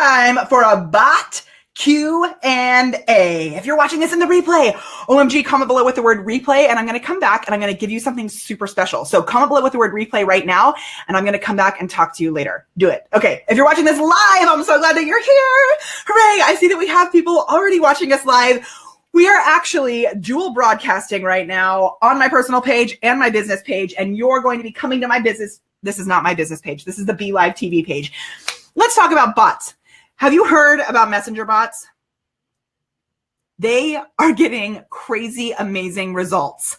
time for a bot Q&A. If you're watching this in the replay, OMG, comment below with the word replay, and I'm going to come back and I'm going to give you something super special. So comment below with the word replay right now, and I'm going to come back and talk to you later. Do it. Okay. If you're watching this live, I'm so glad that you're here. Hooray. I see that we have people already watching us live. We are actually dual broadcasting right now on my personal page and my business page, and you're going to be coming to my business. This is not my business page. This is the BeLive TV page. Let's talk about bots. Have you heard about messenger bots? They are getting crazy, amazing results.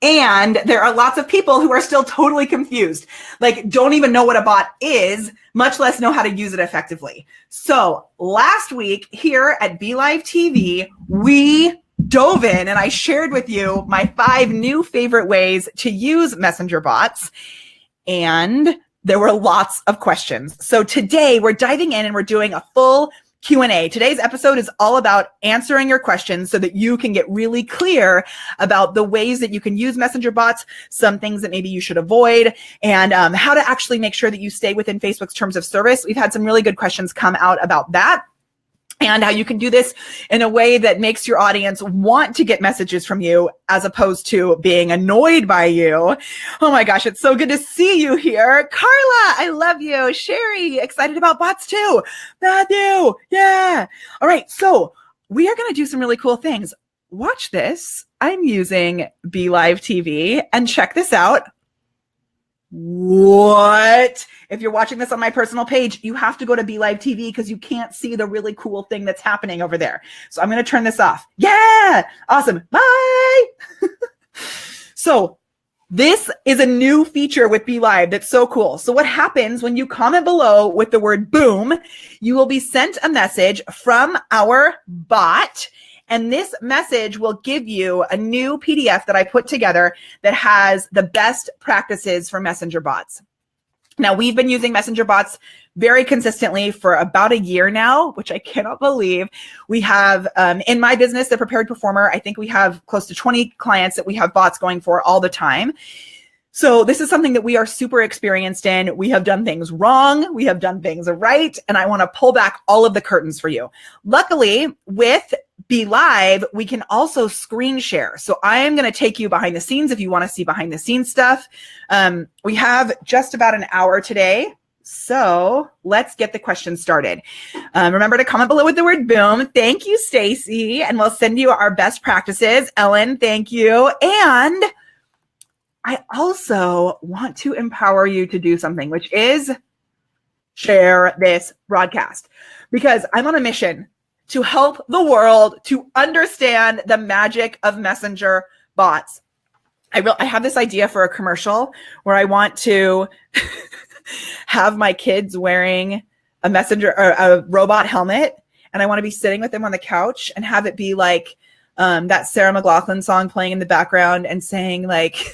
And there are lots of people who are still totally confused, like don't even know what a bot is, much less know how to use it effectively. So last week here at BeLive TV, we dove in and I shared with you my 5 new favorite ways to use messenger bots. And there were lots of questions. So today we're diving in and we're doing a full Q&A. Today's episode is all about answering your questions so that you can get really clear about the ways that you can use messenger bots, some things that maybe you should avoid, and how to actually make sure that you stay within Facebook's terms of service. We've had some really good questions come out about that, and how you can do this in a way that makes your audience want to get messages from you as opposed to being annoyed by you. Oh my gosh, it's so good to see you here. Carla, I love you. Sherry, excited about bots too. Matthew, yeah. All right, so we are going to do some really cool things. Watch this. I'm using BeLive TV, and check this out. What? If you're watching this on my personal page, you have to go to BeLive TV because you can't see the really cool thing that's happening over there. So I'm going to turn this off. Yeah. Awesome. Bye. So this is a new feature with BeLive that's so cool. So what happens when you comment below with the word boom, you will be sent a message from our bot. And this message will give you a new PDF that I put together that has the best practices for messenger bots. Now, we've been using messenger bots very consistently for about a year now, which I cannot believe. We have, in my business, The Prepared Performer, I think we have close to 20 clients that we have bots going for all the time. So this is something that we are super experienced in. We have done things wrong. We have done things right. And I want to pull back all of the curtains for you. Luckily, with BeLive, we can also screen share. So I am going to take you behind the scenes if you want to see behind the scenes stuff. We have just about an hour today. So let's get the questions started. Remember to comment below with the word boom. Thank you, Stacy. And we'll send you our best practices. Ellen, thank you. And I also want to empower you to do something, which is share this broadcast, because I'm on a mission to help the world to understand the magic of messenger bots. I have this idea for a commercial where I want to have my kids wearing a messenger or a robot helmet, and I want to be sitting with them on the couch and have it be like that Sarah McLachlan song playing in the background and saying like,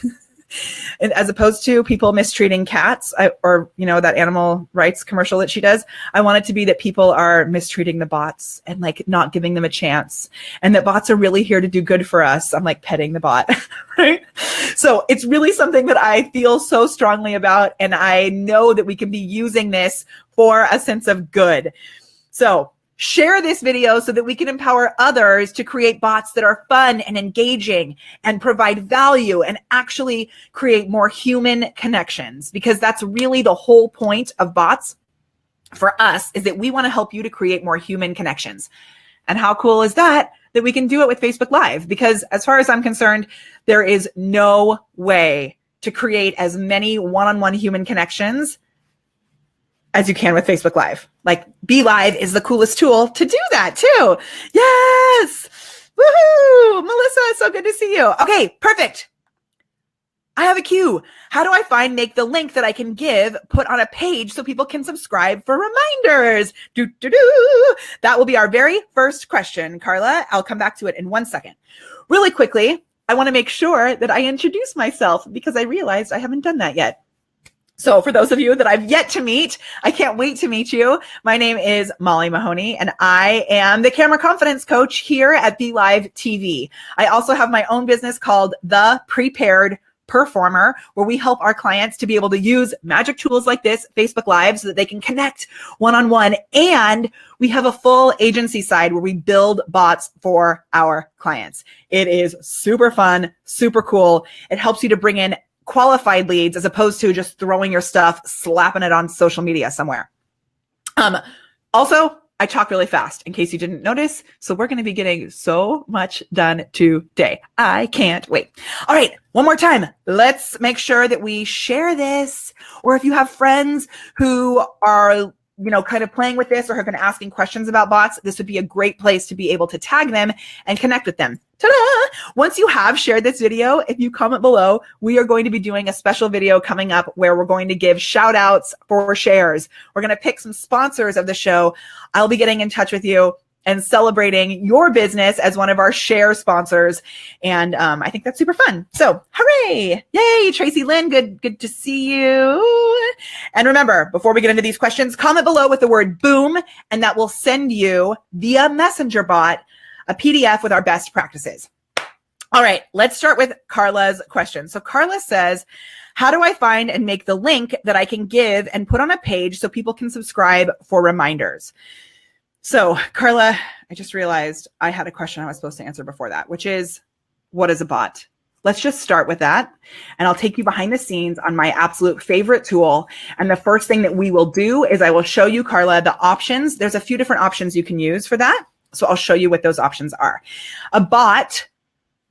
and as opposed to people mistreating cats, or, you know, that animal rights commercial that she does, I want it to be that people are mistreating the bots and like not giving them a chance, and that bots are really here to do good for us. I'm like petting the bot, right? So it's really something that I feel so strongly about. And I know that we can be using this for a sense of good. So share this video so that we can empower others to create bots that are fun and engaging and provide value and actually create more human connections, because that's really the whole point of bots for us, is that we want to help you to create more human connections. And how cool is that we can do it with Facebook Live? Because as far as I'm concerned, there is no way to create as many one-on-one human connections as you can with Facebook Live. Like, BeLive is the coolest tool to do that too. Yes. Woohoo. Melissa, so good to see you. Okay, perfect. I have a cue. How do I make the link that I can put on a page so people can subscribe for reminders? That will be our very first question, Carla. I'll come back to it in 1 second. Really quickly, I want to make sure that I introduce myself because I realized I haven't done that yet. So for those of you that I've yet to meet, I can't wait to meet you. My name is Molly Mahoney, and I am the camera confidence coach here at BeLive TV. I also have my own business called The Prepared performer, where we help our clients to be able to use magic tools like this, Facebook Live, so that they can connect one-on-one. And we have a full agency side where we build bots for our clients. It is super fun, super cool. It helps you to bring in qualified leads as opposed to just throwing your stuff, slapping it on social media somewhere. Also, I talk really fast in case you didn't notice. So we're going to be getting so much done today. I can't wait. All right. One more time. Let's make sure that we share this. Or if you have friends who are, kind of playing with this or have been asking questions about bots, this would be a great place to be able to tag them and connect with them. Ta-da! Once you have shared this video, if you comment below, we are going to be doing a special video coming up where we're going to give shout outs for shares. We're going to pick some sponsors of the show. I'll be getting in touch with you and celebrating your business as one of our share sponsors. And I think that's super fun. So hooray. Yay, Tracy Lynn. Good to see you. And remember, before we get into these questions, comment below with the word boom, and that will send you via Messenger bot a PDF with our best practices. All right, let's start with Carla's question. So Carla says, how do I find and make the link that I can give and put on a page so people can subscribe for reminders? So Carla, I just realized I had a question I was supposed to answer before that, which is, what is a bot? Let's just start with that. And I'll take you behind the scenes on my absolute favorite tool. And the first thing that we will do is I will show you, Carla, the options. There's a few different options you can use for that. So I'll show you what those options are. A bot,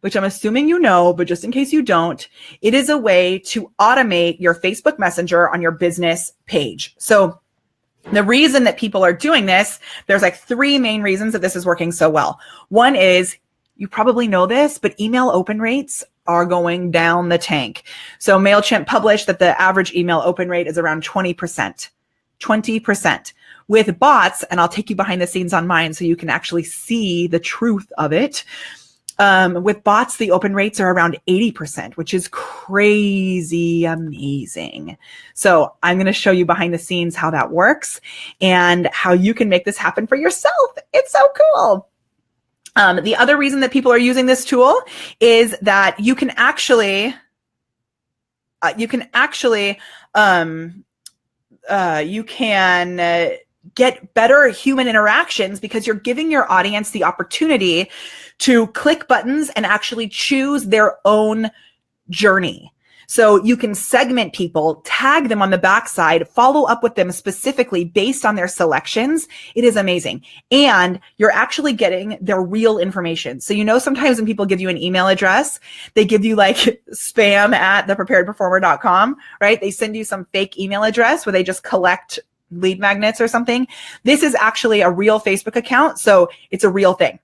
which I'm assuming you know, but just in case you don't, it is a way to automate your Facebook Messenger on your business page. So the reason that people are doing this, there's like three main reasons that this is working so well. One is, you probably know this, but email open rates are going down the tank. So MailChimp published that the average email open rate is around 20%. 20%. With bots, and I'll take you behind the scenes on mine so you can actually see the truth of it. With bots, the open rates are around 80%, which is crazy amazing. So I'm going to show you behind the scenes how that works and how you can make this happen for yourself. It's so cool. The other reason that people are using this tool is that you can actually get better human interactions because you're giving your audience the opportunity to click buttons and actually choose their own journey. So you can segment people, tag them on the backside, follow up with them specifically based on their selections. It is amazing. And you're actually getting their real information. So, sometimes when people give you an email address, they give you like spam@thepreparedperformer.com, right? They send you some fake email address where they just collect lead magnets or something. This is actually a real Facebook account. So it's a real thing.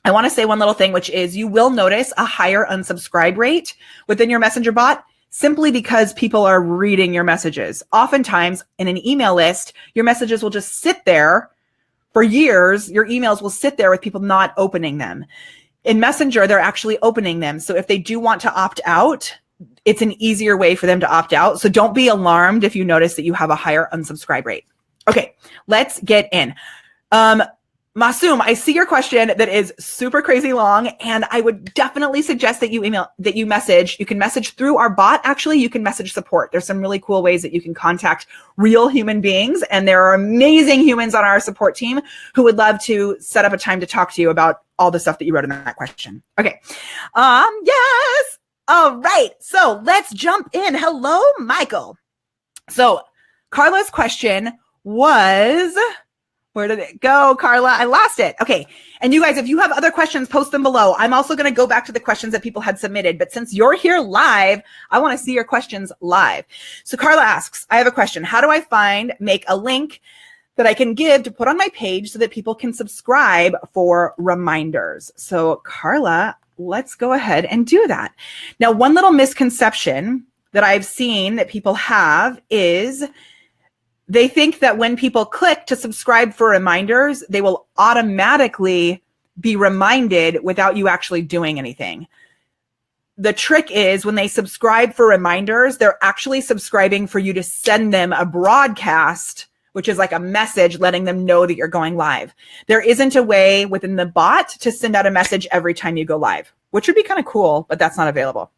I want to say one little thing, which is you will notice a higher unsubscribe rate within your messenger bot simply because people are reading your messages. Oftentimes in an email list, your messages will just sit there for years. Your emails will sit there with people not opening them. In Messenger, they're actually opening them. So if they do want to opt out, it's an easier way for them to opt out. So don't be alarmed if you notice that you have a higher unsubscribe rate. Okay, let's get in. Masoom, I see your question that is super crazy long, and I would definitely suggest that you message. You can message through our bot. Actually, you can message support. There's some really cool ways that you can contact real human beings, and there are amazing humans on our support team who would love to set up a time to talk to you about all the stuff that you wrote in that question. Okay. Yes. All right. So let's jump in. Hello, Michael. So Carla's question was, where did it go, Carla? I lost it. Okay. And you guys, if you have other questions, post them below. I'm also going to go back to the questions that people had submitted. But since you're here live, I want to see your questions live. So Carla asks, I have a question. How do I make a link that I can give to put on my page so that people can subscribe for reminders? So Carla, let's go ahead and do that. Now, one little misconception that I've seen that people have is they think that when people click to subscribe for reminders, they will automatically be reminded without you actually doing anything. The trick is when they subscribe for reminders, they're actually subscribing for you to send them a broadcast, which is like a message letting them know that you're going live. There isn't a way within the bot to send out a message every time you go live, which would be kind of cool, but that's not available.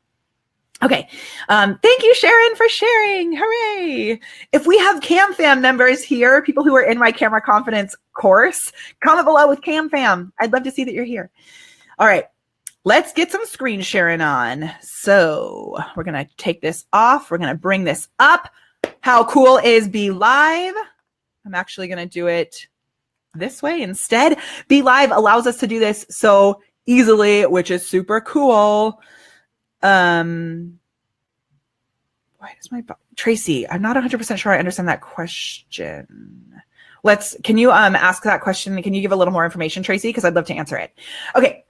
Okay. Thank you, Sharon, for sharing. Hooray. If we have CamFam members here, people who are in my camera confidence course, comment below with CamFam. I'd love to see that you're here. All right. Let's get some screen sharing on. So we're going to take this off. We're going to bring this up. How cool is BeLive? I'm actually going to do it this way instead. BeLive allows us to do this so easily, which is super cool. Why does my Tracy? I'm not 100% sure I understand that question. Can you ask that question? Can you give a little more information, Tracy? Because I'd love to answer it. Okay.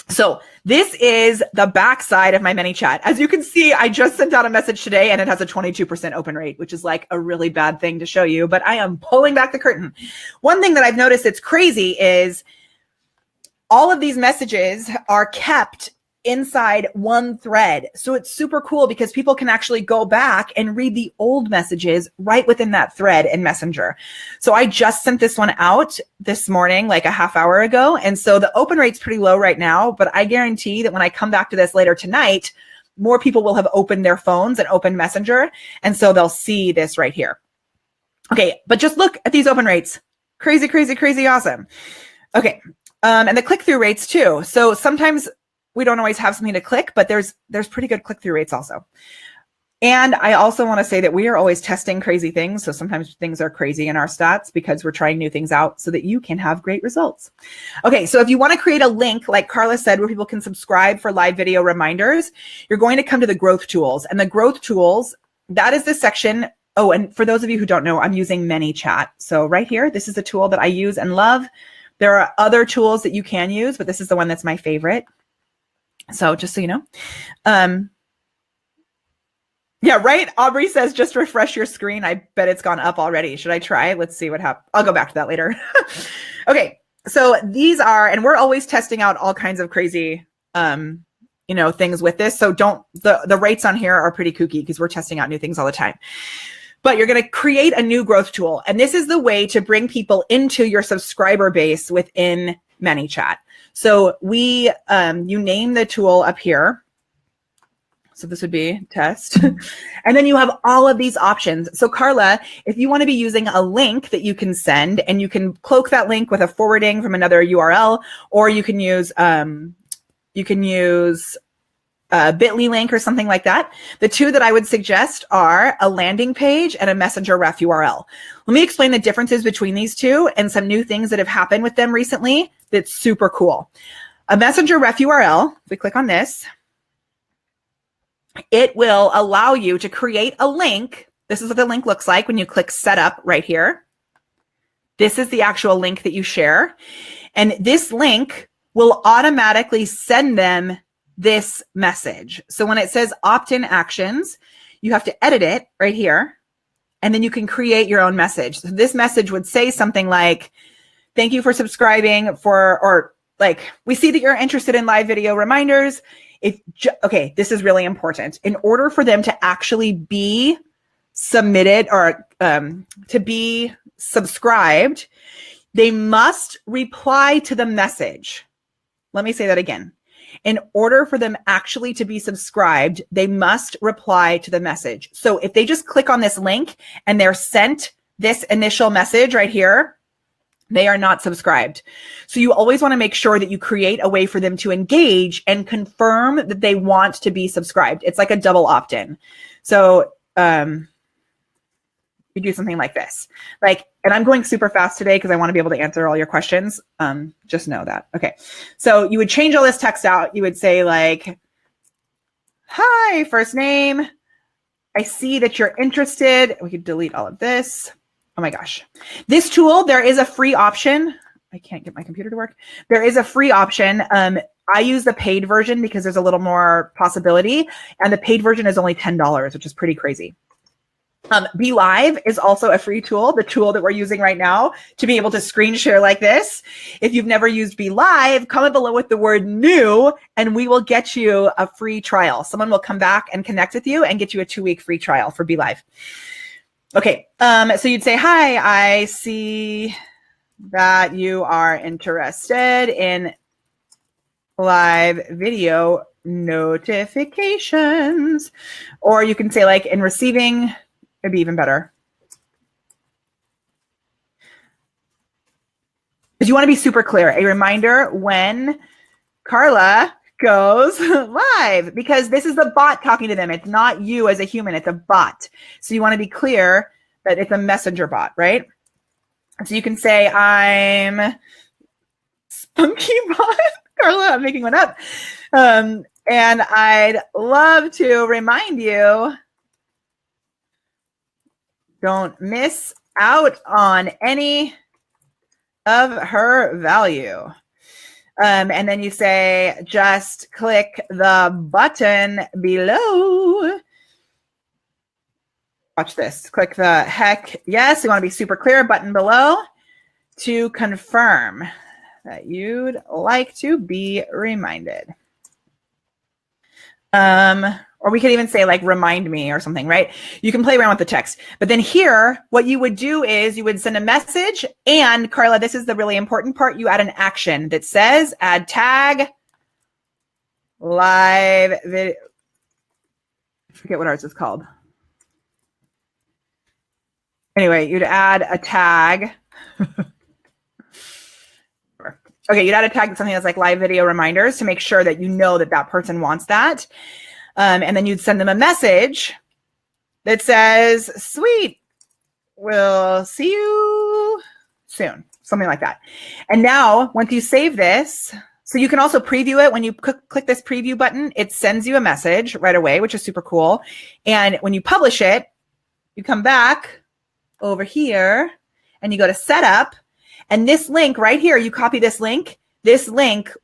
So this is the backside of my ManyChat. As you can see, I just sent out a message today and it has a 22% open rate, which is like a really bad thing to show you, but I am pulling back the curtain. One thing that I've noticed that's crazy is all of these messages are kept inside one thread. So it's super cool because people can actually go back and read the old messages right within that thread in Messenger. So I just sent this one out this morning, like a half hour ago. And so the open rate's pretty low right now, but I guarantee that when I come back to this later tonight, more people will have opened their phones and opened Messenger. And so they'll see this right here. Okay. But just look at these open rates. Crazy, crazy, crazy awesome. Okay. And the click-through rates too. So sometimes we don't always have something to click, but there's pretty good click-through rates also. And I also want to say that we are always testing crazy things. So sometimes things are crazy in our stats because we're trying new things out so that you can have great results. Okay, so if you want to create a link, like Carla said, where people can subscribe for live video reminders, you're going to come to the growth tools. And the growth tools, that is the section. Oh, and for those of you who don't know, I'm using ManyChat. So right here, this is a tool that I use and love. There are other tools that you can use, but this is the one that's my favorite. So just so you know. Yeah, right? Aubrey says, just refresh your screen. I bet it's gone up already. Should I try? Let's see what happens. I'll go back to that later. Okay, so these are, and we're always testing out all kinds of crazy, things with this. So the rates on here are pretty kooky because we're testing out new things all the time. But you're going to create a new growth tool. And this is the way to bring people into your subscriber base within ManyChat. So you name the tool up here. So this would be test. And then you have all of these options. So Carla, if you want to be using a link that you can send, and you can cloak that link with a forwarding from another URL, or you can use a bit.ly link or something like that. The two that I would suggest are a landing page and a Messenger ref URL. Let me explain the differences between these two and some new things that have happened with them recently that's super cool. A Messenger ref URL, if we click on this, it will allow you to create a link. This is what the link looks like when you click setup right here. This is the actual link that you share. And this link will automatically send them this message. So when it says opt-in actions, you have to edit it right here, and then you can create your own message. So this message would say something like, thank you for subscribing or like, we see that you're interested in live video reminders. Okay, this is really important. In order for them to actually be submitted or to be subscribed, they must reply to the message. Let me say that again. In order for them actually to be subscribed, they must reply to the message. So if they just click on this link and they're sent this initial message right here, they are not subscribed. So you always want to make sure that you create a way for them to engage and confirm that they want to be subscribed. It's like a double opt-in. So you do something like this, and I'm going super fast today because I want to be able to answer all your questions. Just know that. Okay. So you would change all this text out. You would say like, hi, first name. I see that you're interested. We could delete all of this. Oh my gosh. This tool, there is a free option. I can't get my computer to work. There is a free option. I use the paid version because there's a little more possibility, and the paid version is only $10, which is pretty crazy. BeLive is also a free tool, the tool that we're using right now to be able to screen share like this. If you've never used BeLive, comment below with the word new, and we will get you a free trial. Someone will come back and connect with you and get you a 2-week free trial for BeLive. Okay, so you'd say, hi, I see that you are interested in live video notifications. Or you can say like in receiving, it'd be even better. Because you want to be super clear. A reminder when Carla goes live, because this is the bot talking to them. It's not you as a human. It's a bot. So you want to be clear that it's a messenger bot, right? So you can say, I'm Spunky Bot. Carla, I'm making one up. And I'd love to remind you, don't miss out on any of her value. And then you say, just click the button below. Watch this. Click the heck yes. You want to be super clear. Button below to confirm that you'd like to be reminded. Or we could even say like, remind me or something, right? You can play around with the text. But then here, what you would do is you would send a message. And Carla, this is the really important part. You add an action that says add tag live video. I forget what ours is called. Anyway, you'd add a tag. Okay, you'd add a tag, something that's like live video reminders to make sure that you know that that person wants that. And then you'd send them a message that says, sweet, we'll see you soon. Something like that. And now, once you save this, so you can also preview it. When you click this preview button, it sends you a message right away, which is super cool. And when you publish it, you come back over here and you go to setup. And this link right here, you copy this link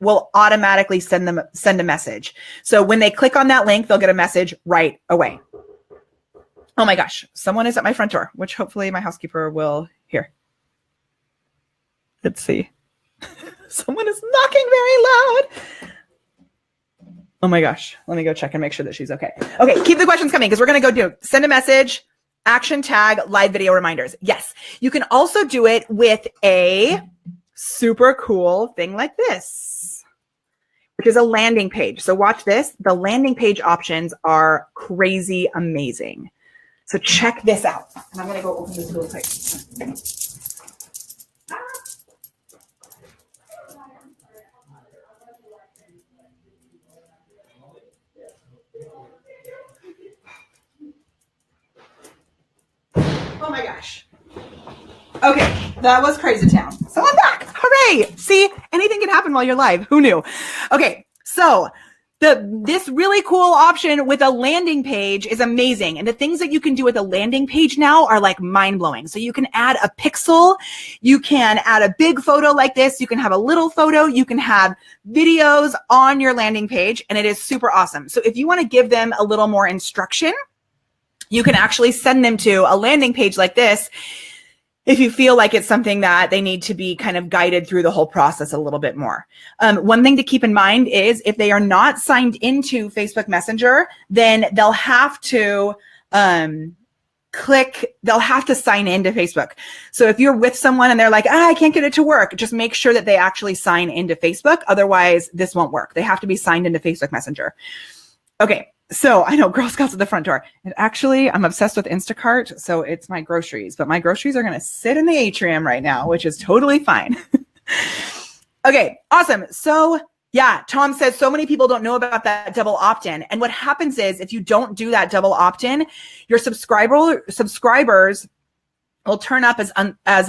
will automatically send a message. So when they click on that link, they'll get a message right away. Oh my gosh, someone is at my front door, which hopefully my housekeeper will hear. Let's see. Someone is knocking very loud. Oh my gosh, let me go check and make sure that she's okay. Okay, keep the questions coming because we're going to go send a message, action tag, live video reminders. Yes, you can also do it with a super cool thing like this, which is a landing page. So watch this. The landing page options are crazy amazing. So check this out. And I'm going to go open this real quick. Oh my gosh. Okay, that was crazy town. So I'm back. Hooray. See, anything can happen while you're live. Who knew? Okay, so this really cool option with a landing page is amazing. And the things that you can do with a landing page now are like mind-blowing. So you can add a pixel. You can add a big photo like this. You can have a little photo. You can have videos on your landing page. And it is super awesome. So if you want to give them a little more instruction, you can actually send them to a landing page like this if you feel like it's something that they need to be kind of guided through the whole process a little bit more. One thing to keep in mind is if they are not signed into Facebook Messenger, then they'll have to sign into Facebook. So if you're with someone and they're like, I can't get it to work, just make sure that they actually sign into Facebook. Otherwise, this won't work. They have to be signed into Facebook Messenger. Okay. So I know Girl Scouts at the front door. And actually, I'm obsessed with Instacart, so it's my groceries. But my groceries are going to sit in the atrium right now, which is totally fine. Okay, awesome. So yeah, Tom says so many people don't know about that double opt-in. And what happens is if you don't do that double opt-in, your subscribers will turn up as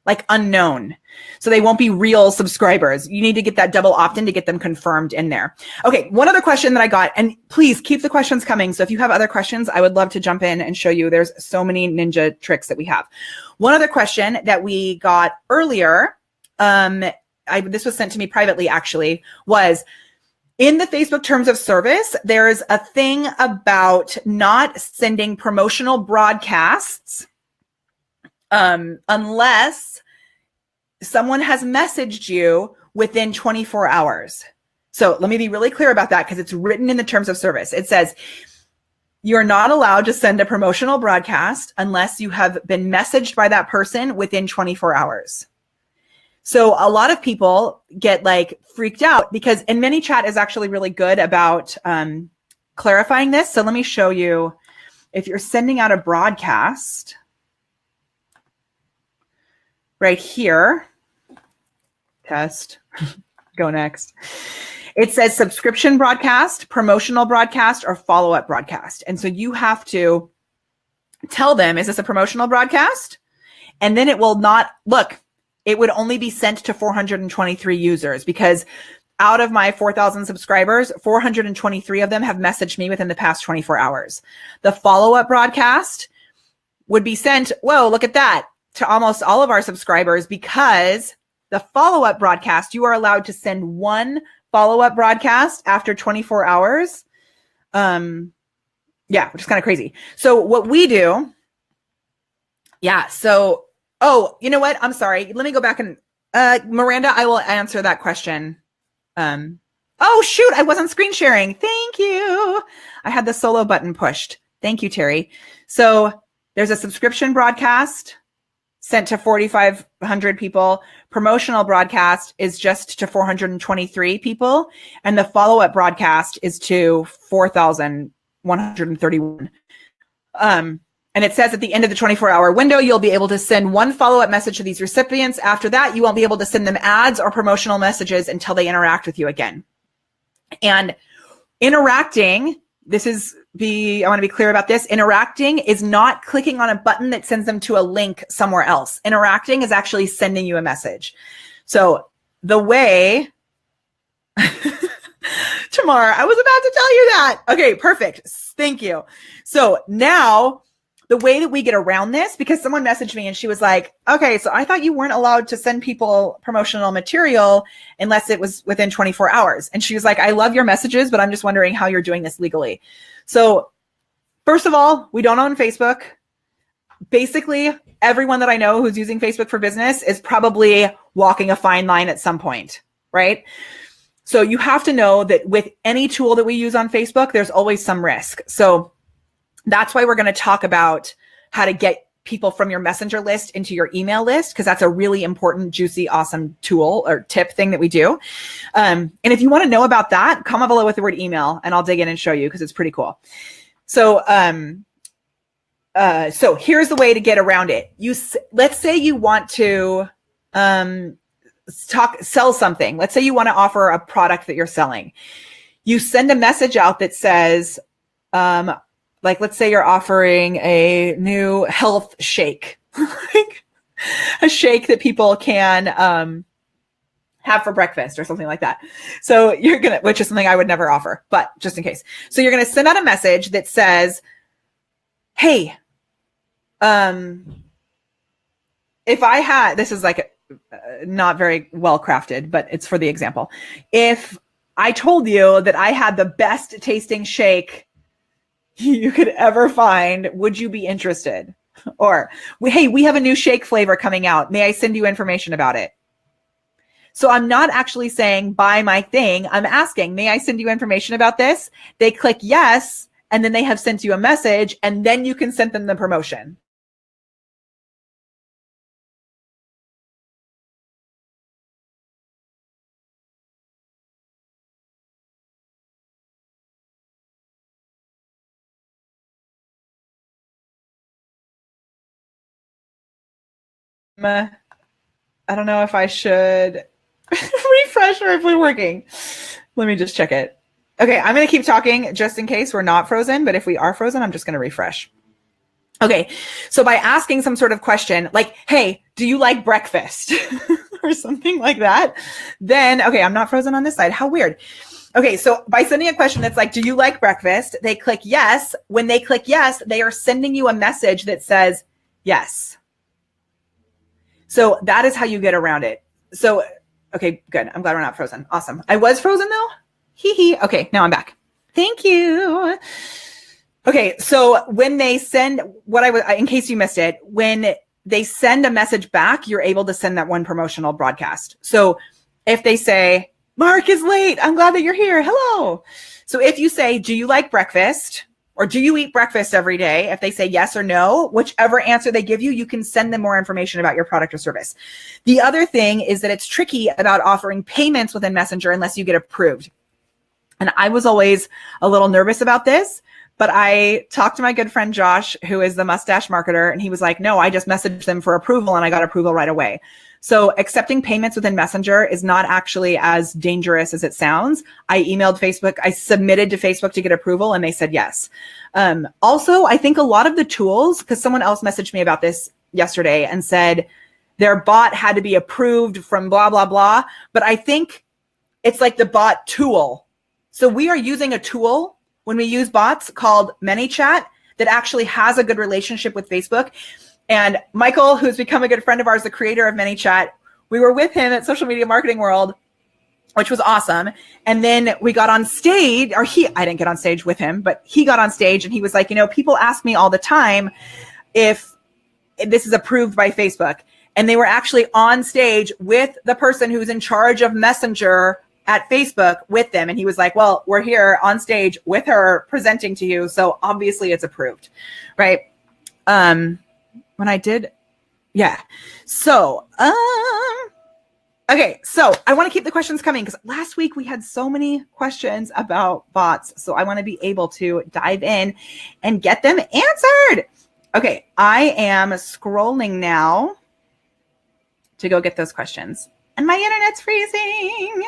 like unknown. So they won't be real subscribers. You need to get that double opt-in to get them confirmed in there. Okay, one other question that I got, and please keep the questions coming. So if you have other questions, I would love to jump in and show you. There's so many ninja tricks that we have. One other question that we got earlier, this was sent to me privately actually, was in the Facebook terms of service, there's a thing about not sending promotional broadcasts unless someone has messaged you within 24 hours. So let me be really clear about that because it's written in the terms of service. It says you're not allowed to send a promotional broadcast unless you have been messaged by that person within 24 hours. So a lot of people get like freaked out because, and ManyChat is actually really good about clarifying this. So let me show you. If you're sending out a broadcast right here, test, go next. It says subscription broadcast, promotional broadcast, or follow-up broadcast. And so you have to tell them, is this a promotional broadcast? And then it will not, look, it would only be sent to 423 users because out of my 4,000 subscribers, 423 of them have messaged me within the past 24 hours. The follow-up broadcast would be sent, whoa, look at that, to almost all of our subscribers because the follow-up broadcast, you are allowed to send one follow-up broadcast after 24 hours. Yeah, which is kind of crazy. So what we do, oh, you know what? I'm sorry. Let me go back and, Miranda, I will answer that question. Oh, shoot, I wasn't screen sharing. Thank you. I had the solo button pushed. Thank you, Terry. So there's a subscription broadcast sent to 4,500 people. Promotional broadcast is just to 423 people. And the follow-up broadcast is to 4,131. And it says at the end of the 24-hour window, you'll be able to send one follow-up message to these recipients. After that, you won't be able to send them ads or promotional messages until they interact with you again. And interacting, I want to be clear about this. Interacting is not clicking on a button that sends them to a link somewhere else. Interacting is actually sending you a message. So the way, Tamar, I was about to tell you that. Okay, perfect. Thank you. So now, the way that we get around this, because someone messaged me and she was like, okay, so I thought you weren't allowed to send people promotional material unless it was within 24 hours. And she was like, I love your messages, but I'm just wondering how you're doing this legally. So first of all, we don't own Facebook. Basically, everyone that I know who's using Facebook for business is probably walking a fine line at some point, right? So you have to know that with any tool that we use on Facebook, there's always some risk. So that's why we're going to talk about how to get people from your messenger list into your email list, because that's a really important, juicy, awesome tool or tip thing that we do. And if you want to know about that, comment below with the word email and I'll dig in and show you because it's pretty cool. So, so here's the way to get around it. Let's say you want to sell something. Let's say you want to offer a product that you're selling. You send a message out that says, like, let's say you're offering a new health shake, like a shake that people can have for breakfast or something like that. So which is something I would never offer, but just in case. So you're going to send out a message that says, hey, if I had, this is like not very well crafted, but it's for the example. If I told you that I had the best tasting shake you could ever find, would you be interested? Or, hey, we have a new shake flavor coming out. May I send you information about it? So I'm not actually saying buy my thing. I'm asking, may I send you information about this? They click yes, and then they have sent you a message, and then you can send them the promotion. I don't know if I should refresh or if we're working. Let me just check it. Okay, I'm going to keep talking just in case we're not frozen, but if we are frozen, I'm just going to refresh. Okay, so by asking some sort of question like, hey, do you like breakfast? Or something like that, then, okay, I'm not frozen on this side. How weird. Okay, so by sending a question that's like, do you like breakfast? They click yes. When they click yes, they are sending you a message that says yes. So that is how you get around it. So, okay, good. I'm glad we're not frozen. Awesome. I was frozen though. Hee hee. Okay, now I'm back. Thank you. Okay, so when they send in case you missed it, when they send a message back, you're able to send that one promotional broadcast. So if they say, Mark is late, I'm glad that you're here. Hello. So if you say, do you like breakfast? Or do you eat breakfast every day? If they say yes or no, whichever answer they give you, you can send them more information about your product or service. The other thing is that it's tricky about offering payments within Messenger unless you get approved. And I was always a little nervous about this, but I talked to my good friend Josh, who is the mustache marketer, and he was like, no, I just messaged them for approval and I got approval right away. So accepting payments within Messenger is not actually as dangerous as it sounds. I emailed Facebook. I submitted to Facebook to get approval and they said yes. Also, I think a lot of the tools, because someone else messaged me about this yesterday and said their bot had to be approved from blah, blah, blah. But I think it's like the bot tool. So we are using a tool when we use bots called ManyChat that actually has a good relationship with Facebook. And Michael, who's become a good friend of ours, the creator of ManyChat, we were with him at Social Media Marketing World, which was awesome. And then we got on stage, I didn't get on stage with him, but he got on stage and he was like, people ask me all the time if this is approved by Facebook. And they were actually on stage with the person who's in charge of Messenger at Facebook with them. And he was like, well, we're here on stage with her presenting to you. So obviously it's approved, right? When I did, yeah. So, okay. So I want to keep the questions coming because last week we had so many questions about bots. So I want to be able to dive in and get them answered. Okay. I am scrolling now to go get those questions and my internet's freezing.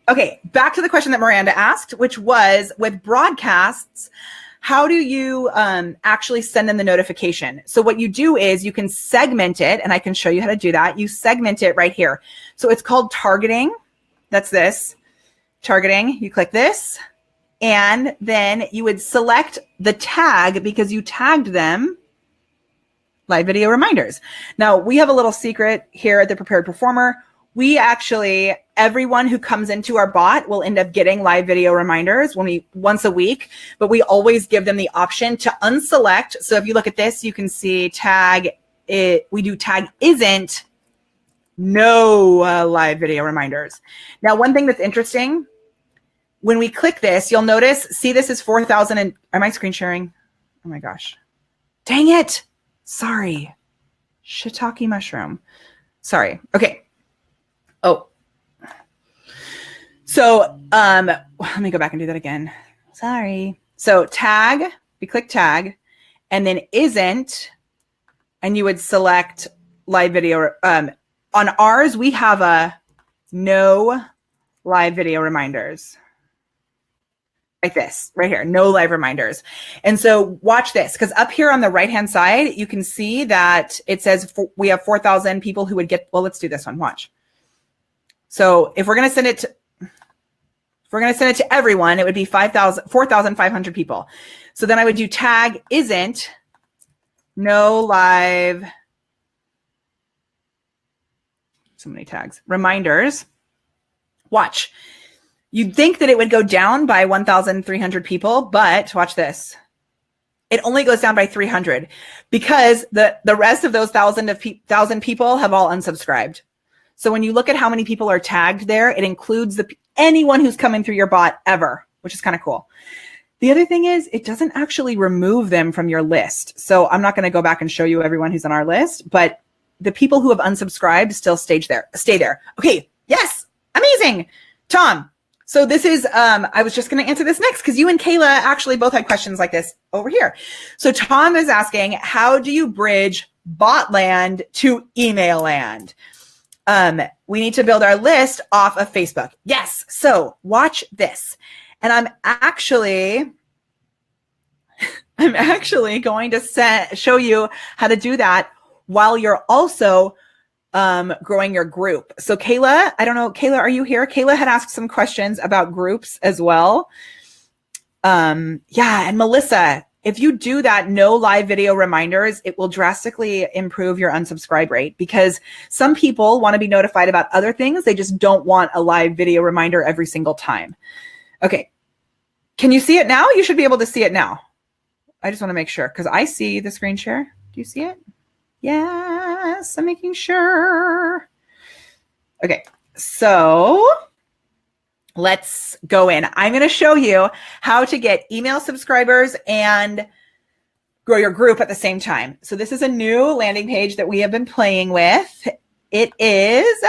Okay. Back to the question that Miranda asked, which was with broadcasts, how do you actually send them the notification? So what you do is you can segment it, and I can show you how to do that. You segment it right here. So it's called targeting. That's this. Targeting. You click this, and then you would select the tag because you tagged them live video reminders. Now, we have a little secret here at the Prepared Performer. We actually, everyone who comes into our bot will end up getting live video reminders once a week, but we always give them the option to unselect. So if you look at this, you can see tag it. We do tag isn't no live video reminders. Now, one thing that's interesting, when we click this, you'll notice, see, this is 4,000 and am I screen sharing? Oh my gosh. Dang it. Sorry. Shiitake mushroom. Sorry. Okay. Oh, so let me go back and do that again. Sorry. So tag, we click tag, and then isn't, and you would select live video. On ours, we have a no live video reminders. Like this, right here, no live reminders. And so watch this, because up here on the right-hand side, you can see that it says we have 4,000 people who would get, well, let's do this one, watch. So if we're going to send it to everyone, it would be 4,500 people. So then I would do tag isn't no live. So many tags, reminders. Watch. You'd think that it would go down by 1,300 people, but watch this. It only goes down by 300 because the rest of those 1,000 people have all unsubscribed. So when you look at how many people are tagged there, it includes anyone who's coming through your bot ever, which is kind of cool. The other thing is it doesn't actually remove them from your list. So I'm not going to go back and show you everyone who's on our list, but the people who have unsubscribed still stay there. Okay. Yes. Amazing. Tom. So this is, I was just going to answer this next because you and Kayla actually both had questions like this over here. So Tom is asking, how do you bridge bot land to email land? We need to build our list off of Facebook. Yes. So watch this. And I'm actually going to show you how to do that while you're also growing your group. So Kayla, I don't know, Kayla, are you here? Kayla had asked some questions about groups as well. Yeah. And Melissa, if you do that, no live video reminders, it will drastically improve your unsubscribe rate because some people want to be notified about other things. They just don't want a live video reminder every single time. Okay. Can you see it now? You should be able to see it now. I just want to make sure because I see the screen share. Do you see it? Yes, I'm making sure. Okay. So let's go in. I'm going to show you how to get email subscribers and grow your group at the same time. So this is a new landing page that we have been playing with. It is,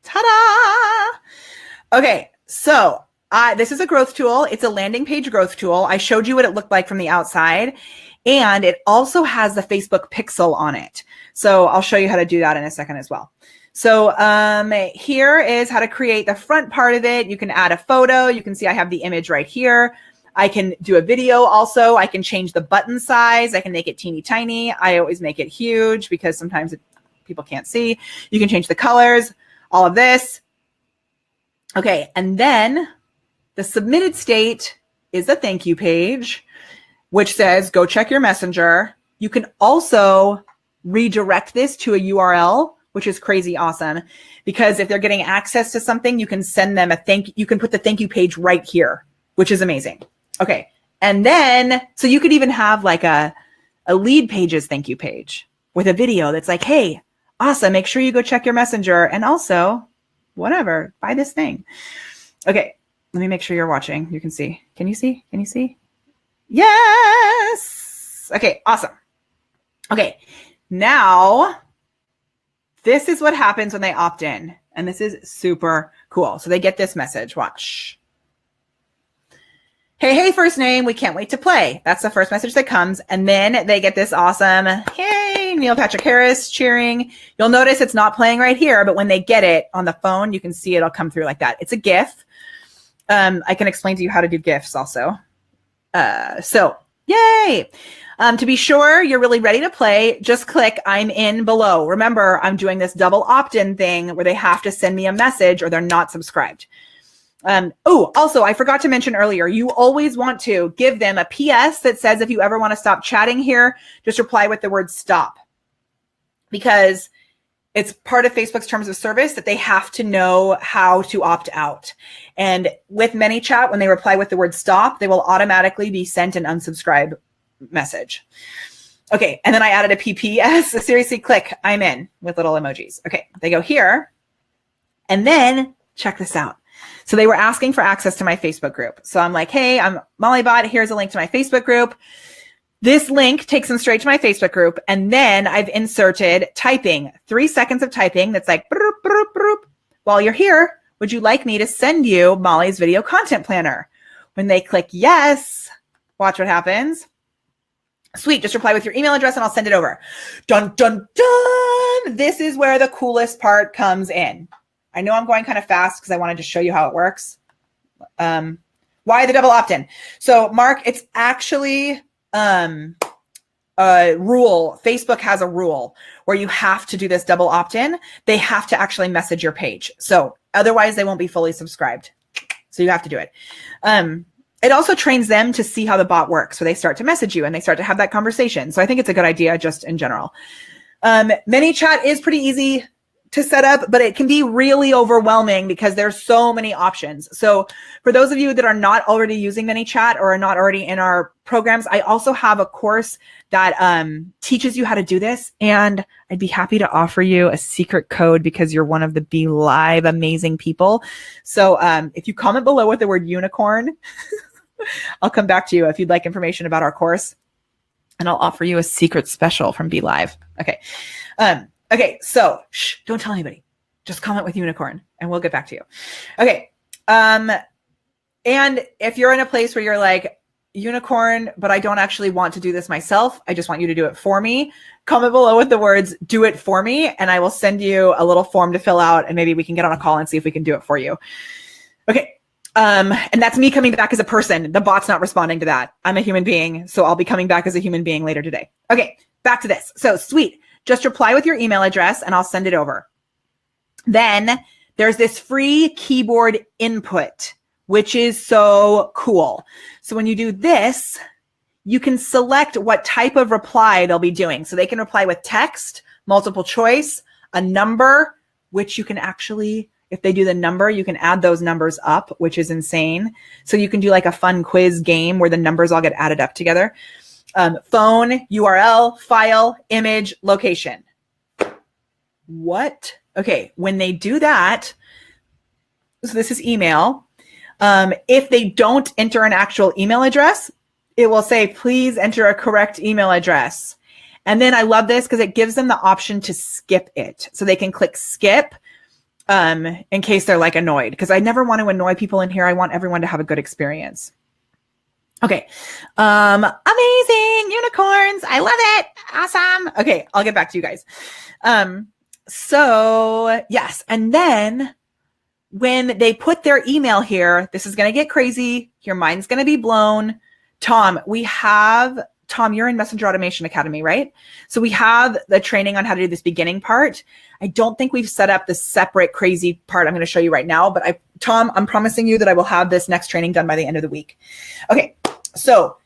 ta-da! Okay, so this is a growth tool. It's a landing page growth tool. I showed you what it looked like from the outside, and it also has the Facebook pixel on it. So I'll show you how to do that in a second as well. So here is how to create the front part of it. You can add a photo. You can see I have the image right here. I can do a video also. I can change the button size. I can make it teeny tiny. I always make it huge because sometimes people can't see. You can change the colors, all of this. Okay, and then the submitted state is the thank you page, which says, go check your messenger. You can also redirect this to a URL, which is crazy awesome, because if they're getting access to something, you can send them you can put the thank you page right here, which is amazing. Okay. And then, so you could even have like a lead pages thank you page with a video that's like, hey, awesome. Make sure you go check your messenger. And also whatever, buy this thing. Okay. Let me make sure you're watching. You can see. Can you see? Can you see? Yes. Okay. Awesome. Okay. Now, this is what happens when they opt in. And this is super cool. So they get this message. Watch. Hey, first name. We can't wait to play. That's the first message that comes. And then they get this awesome, hey, Neil Patrick Harris cheering. You'll notice it's not playing right here, but when they get it on the phone, you can see it'll come through like that. It's a GIF. I can explain to you how to do GIFs also. So yay. To be sure you're really ready to play, just click I'm in below. Remember, I'm doing this double opt-in thing where they have to send me a message or they're not subscribed. Also, I forgot to mention earlier, you always want to give them a PS that says if you ever want to stop chatting here, just reply with the word stop. Because it's part of Facebook's terms of service that they have to know how to opt out. And with ManyChat, when they reply with the word stop, they will automatically be sent an unsubscribe message. Okay, and then I added a PPS. So seriously, click I'm in with little emojis. Okay, they go here. And then check this out. So they were asking for access to my Facebook group. So I'm like, hey, I'm Mollybot. Here's a link to my Facebook group. This link takes them straight to my Facebook group. And then I've inserted typing, 3 seconds of typing that's like, broop, broop, broop. While you're here, would you like me to send you Molly's video content planner? When they click yes, watch what happens. Sweet, just reply with your email address and I'll send it over. Dun, dun, dun. This is where the coolest part comes in. I know I'm going kind of fast because I wanted to show you how it works. Why the double opt-in? So Mark, it's actually a rule. Facebook has a rule where you have to do this double opt-in. They have to actually message your page. So otherwise they won't be fully subscribed. So you have to do it. It also trains them to see how the bot works. So they start to message you and they start to have that conversation. So I think it's a good idea just in general. ManyChat is pretty easy to set up, but it can be really overwhelming because there's so many options. So for those of you that are not already using ManyChat or are not already in our programs, I also have a course that teaches you how to do this. And I'd be happy to offer you a secret code because you're one of the BeLive amazing people. So if you comment below with the word unicorn, I'll come back to you if you'd like information about our course and I'll offer you a secret special from BeLive. Okay. Okay, so don't tell anybody. Just comment with unicorn and we'll get back to you. Okay. And if you're in a place where you're like, unicorn, but I don't actually want to do this myself, I just want you to do it for me, comment below with the words, do it for me, and I will send you a little form to fill out and maybe we can get on a call and see if we can do it for you. Okay. And that's me coming back as a person. The bot's not responding to that. I'm a human being, so I'll be coming back as a human being later today. Okay, back to this. So sweet. Just reply with your email address and I'll send it over. Then there's this free keyboard input, which is so cool. So when you do this, you can select what type of reply they'll be doing. So they can reply with text, multiple choice, a number, which you can actually, if they do the number, you can add those numbers up, which is insane. So you can do like a fun quiz game where the numbers all get added up together. Phone, URL, file, image, location. What? Okay, when they do that, so this is email. If they don't enter an actual email address, it will say, please enter a correct email address. And then I love this because it gives them the option to skip it. So they can click skip in case they're like annoyed, because I never want to annoy people in here. I want everyone to have a good experience. Okay. Amazing unicorns. I love it. Awesome. Okay. I'll get back to you guys. So yes. And then when they put their email here, this is going to get crazy. Your mind's going to be blown. Tom, you're in Messenger Automation Academy, right? So we have the training on how to do this beginning part. I don't think we've set up the separate crazy part I'm going to show you right now, but Tom, I'm promising you that I will have this next training done by the end of the week. Okay. So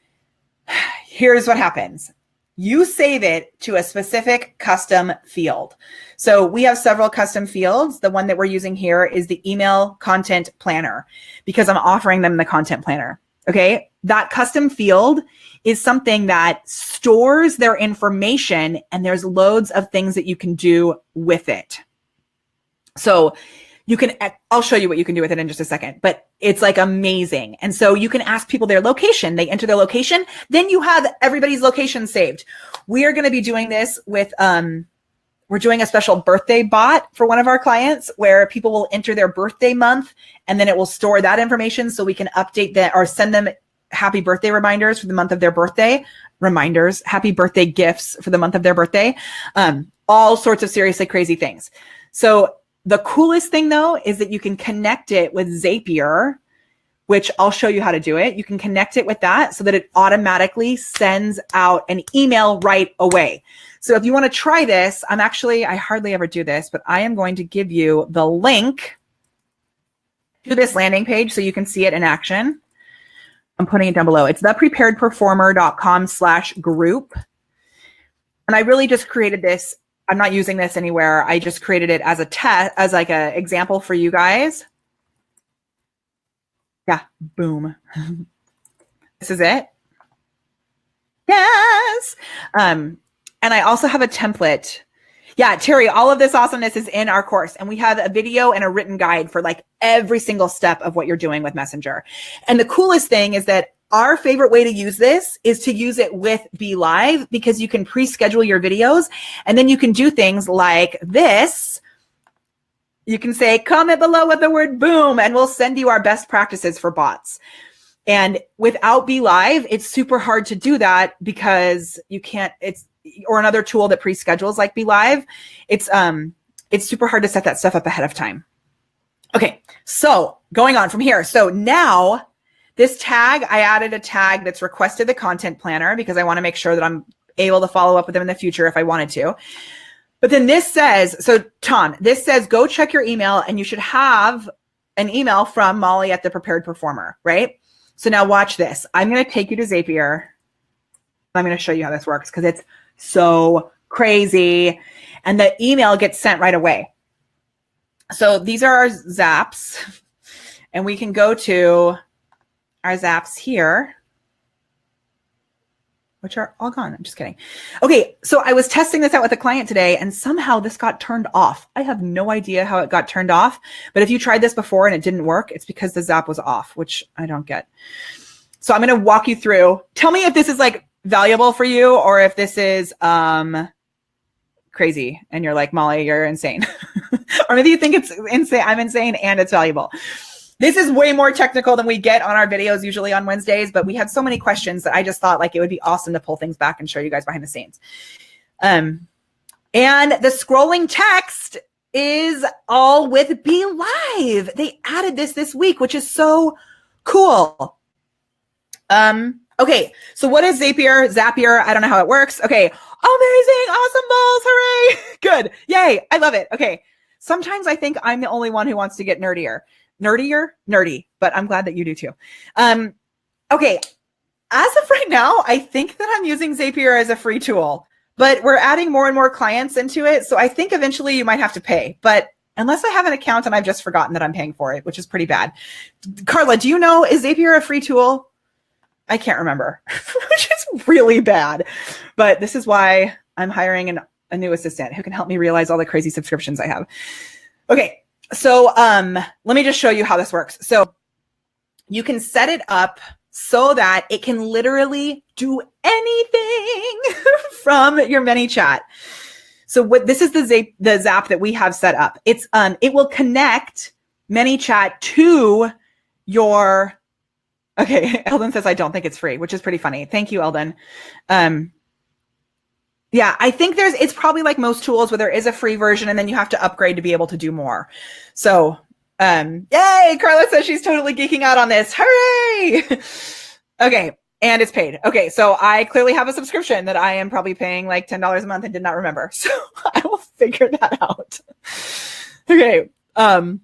here's what happens. You save it to a specific custom field. So we have several custom fields. The one that we're using here is the email content planner because I'm offering them the content planner. Okay. That custom field is something that stores their information, and there's loads of things that you can do with it. So I'll show you what you can do with it in just a second, but it's like amazing. And so you can ask people their location. They enter their location. Then you have everybody's location saved. We are going to be doing this with, we're doing a special birthday bot for one of our clients where people will enter their birthday month, and then it will store that information so we can update that or send them happy birthday reminders for the month of their birthday, happy birthday gifts for the month of their birthday, all sorts of seriously crazy things. So the coolest thing though is that you can connect it with Zapier, which I'll show you how to do it. You can connect it with that so that it automatically sends out an email right away. So if you want to try this, I hardly ever do this, but I am going to give you the link to this landing page so you can see it in action. I'm putting it down below. It's thepreparedperformer.com/group. And I really just created this. I'm not using this anywhere. I just created it as a test, as like an example for you guys. Yeah, boom. This is it. Yes. And I also have a template. Yeah, Terry, all of this awesomeness is in our course. And we have a video and a written guide for like every single step of what you're doing with Messenger. And the coolest thing is that our favorite way to use this is to use it with BeLive, because you can pre-schedule your videos and then you can do things like this. You can say, comment below with the word boom, and we'll send you our best practices for bots. And without BeLive, it's super hard to do that because you can't, or another tool that pre-schedules like BeLive. It's super hard to set that stuff up ahead of time. Okay, so going on from here. So now this tag, I added a tag that's requested the content planner because I want to make sure that I'm able to follow up with them in the future if I wanted to. But then this says, so Tom, this says, go check your email, and you should have an email from Molly at The Prepared Performer, right? So now watch this. I'm going to take you to Zapier. I'm going to show you how this works because it's so crazy. And the email gets sent right away. So these are our zaps, and we can go to our zaps here, which are all gone. I'm just kidding. Okay, so I was testing this out with a client today, and somehow this got turned off. I have no idea how it got turned off, but if you tried this before and it didn't work, it's because the zap was off, which I don't get. So I'm going to walk you through. Tell me if this is like valuable for you or if this is crazy and you're like, Molly, you're insane. Or maybe you think it's insane. I'm insane and it's valuable. This is way more technical than we get on our videos usually on Wednesdays, but we had so many questions that I just thought like it would be awesome to pull things back and show you guys behind the scenes. And the scrolling text is all with BeLive. They added this week, which is so cool. Okay, so what is Zapier? I don't know how it works. Okay, amazing, awesome balls, hooray. Good, yay, I love it. Okay, sometimes I think I'm the only one who wants to get nerdy, but I'm glad that you do too. Okay, as of right now, I think that I'm using Zapier as a free tool, but we're adding more and more clients into it. So I think eventually you might have to pay, but unless I have an account and I've just forgotten that I'm paying for it, which is pretty bad. Carla, do you know, is Zapier a free tool? I can't remember, which is really bad, but this is why I'm hiring a new assistant who can help me realize all the crazy subscriptions I have. Okay. So let me just show you how this works. So you can set it up so that it can literally do anything from your ManyChat. So this is the Zap that we have set up. It's it will connect ManyChat to your. Okay, Eldon says I don't think it's free, which is pretty funny. Thank you, Eldon. Yeah, I think it's probably like most tools where there is a free version and then you have to upgrade to be able to do more. So, yay! Carla says she's totally geeking out on this. Hooray! Okay. And it's paid. Okay, so I clearly have a subscription that I am probably paying like $10 a month and did not remember. So I will figure that out. Okay. All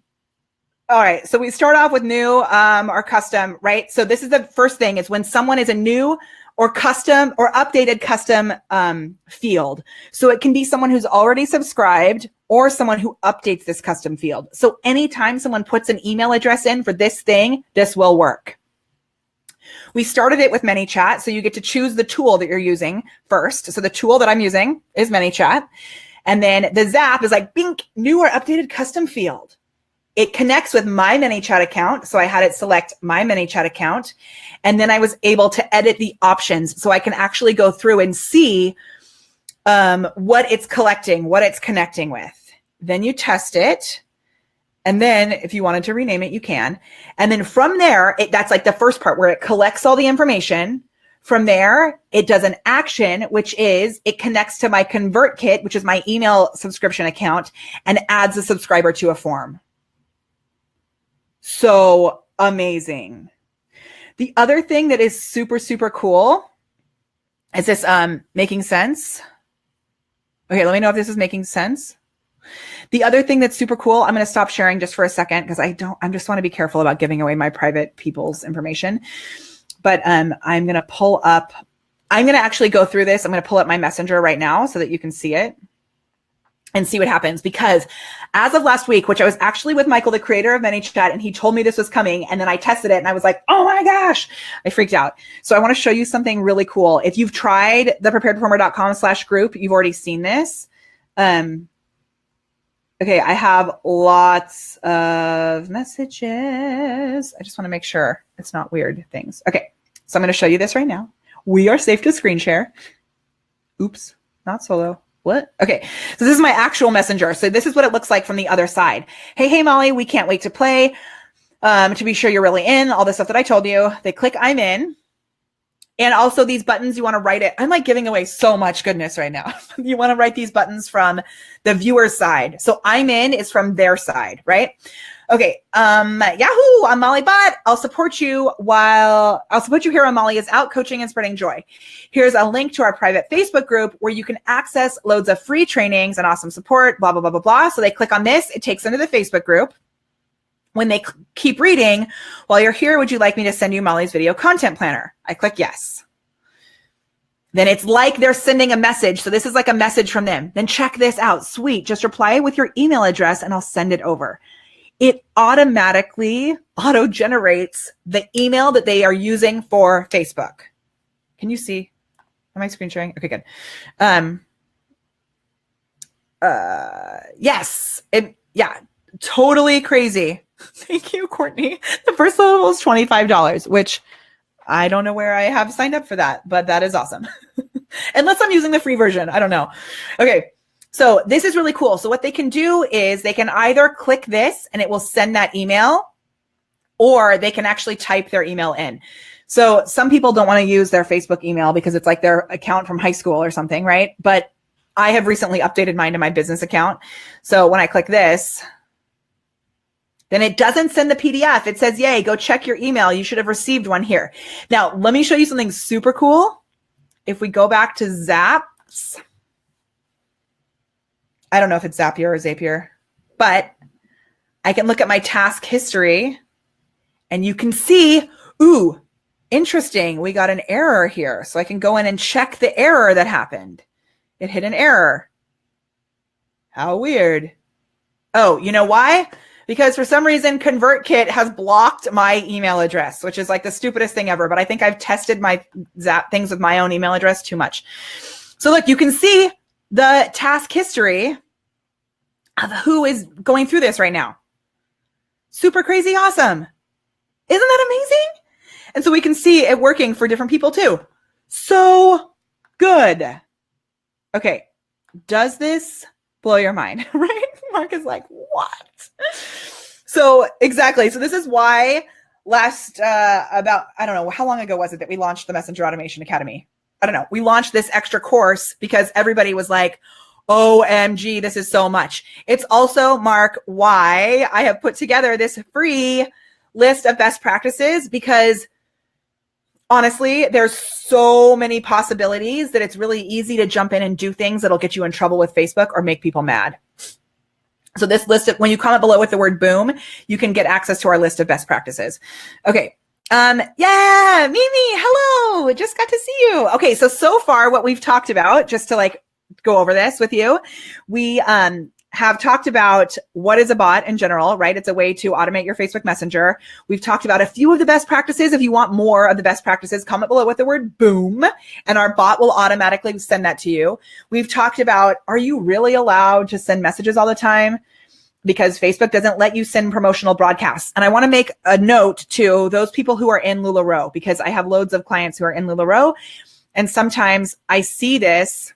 right. So we start off with new or custom, right? So this is the first thing is when someone is a new or custom or updated custom field. So it can be someone who's already subscribed or someone who updates this custom field. So anytime someone puts an email address in for this thing, this will work. We started it with ManyChat, so you get to choose the tool that you're using first. So the tool that I'm using is ManyChat. And then the Zap is like, bink, new or updated custom field. It connects with my ManyChat account. So I had it select my ManyChat account. And then I was able to edit the options. So I can actually go through and see what it's collecting, what it's connecting with. Then you test it. And then if you wanted to rename it, you can. And then from there, that's like the first part where it collects all the information. From there, it does an action, which is it connects to my ConvertKit, which is my email subscription account, and adds a subscriber to a form. So amazing. The other thing that is super, super cool is this making sense. Okay, let me know if this is making sense. The other thing that's super cool, I'm going to stop sharing just for a second because I just want to be careful about giving away my private people's information. But I'm going to actually go through this. I'm going to pull up my messenger right now so that you can see it and see what happens. Because as of last week, which I was actually with Michael, the creator of ManyChat, and he told me this was coming. And then I tested it and I was like, oh my gosh, I freaked out. So I want to show you something really cool. If you've tried thepreparedperformer.com/group, you've already seen this. Okay, I have lots of messages. I just want to make sure it's not weird things. Okay, so I'm going to show you this right now. We are safe to screen share. Oops, not solo. What? Okay, so this is my actual messenger. So this is what it looks like from the other side. Hey, Molly, we can't wait to play. To be sure you're really in, all the stuff that I told you. They click I'm in. And also these buttons, you want to write it. I'm like giving away so much goodness right now. You want to write these buttons from the viewer's side. So I'm in is from their side, right? Okay. Yahoo! I'm Molly Bot. I'll support you here while Molly is out coaching and spreading joy. Here's a link to our private Facebook group where you can access loads of free trainings and awesome support, blah, blah, blah, blah, blah. So they click on this. It takes them to the Facebook group. When they keep reading, while you're here, would you like me to send you Molly's video content planner? I click yes. Then it's like they're sending a message. So this is like a message from them. Then check this out. Sweet. Just reply with your email address and I'll send it over. It automatically auto-generates the email that they are using for Facebook. Can you see? Am I screen sharing? Okay, good. Yes. Yeah, totally crazy. Thank you, Courtney. The first level is $25, which I don't know where I have signed up for that, but that is awesome. Unless I'm using the free version. I don't know. Okay. So this is really cool. So what they can do is they can either click this and it will send that email, or they can actually type their email in. So some people don't want to use their Facebook email because it's like their account from high school or something, right? But I have recently updated mine to my business account. So when I click this, then it doesn't send the PDF. It says, yay, go check your email. You should have received one here. Now, let me show you something super cool. If we go back to Zaps, I don't know if it's Zapier or Zapier, but I can look at my task history and you can see, ooh, interesting. We got an error here. So I can go in and check the error that happened. It hit an error. How weird. Oh, you know why? Because for some reason, ConvertKit has blocked my email address, which is like the stupidest thing ever. But I think I've tested my Zap things with my own email address too much. So look, you can see the task history of who is going through this right now. Super crazy awesome. Isn't that amazing? And so we can see it working for different people too. So good. Okay. Does this blow your mind? Right? Mark is like, what? So exactly. So this is why last about, I don't know, how long ago was it that we launched the Messenger Automation Academy? I don't know. We launched this extra course because everybody was like, OMG, this is so much. It's also, Mark, why I have put together this free list of best practices, because honestly, there's so many possibilities that it's really easy to jump in and do things that'll get you in trouble with Facebook or make people mad. So this list of, when you comment below with the word boom, you can get access to our list of best practices. Okay. Yeah, Mimi, hello. Just got to see you. Okay. So far what we've talked about, just to like go over this with you, we, have talked about what is a bot in general, right? It's a way to automate your Facebook Messenger. We've talked about a few of the best practices. If you want more of the best practices, comment below with the word boom, and our bot will automatically send that to you. We've talked about, are you really allowed to send messages all the time? Because Facebook doesn't let you send promotional broadcasts. And I want to make a note to those people who are in LuLaRoe, because I have loads of clients who are in LuLaRoe. And sometimes I see this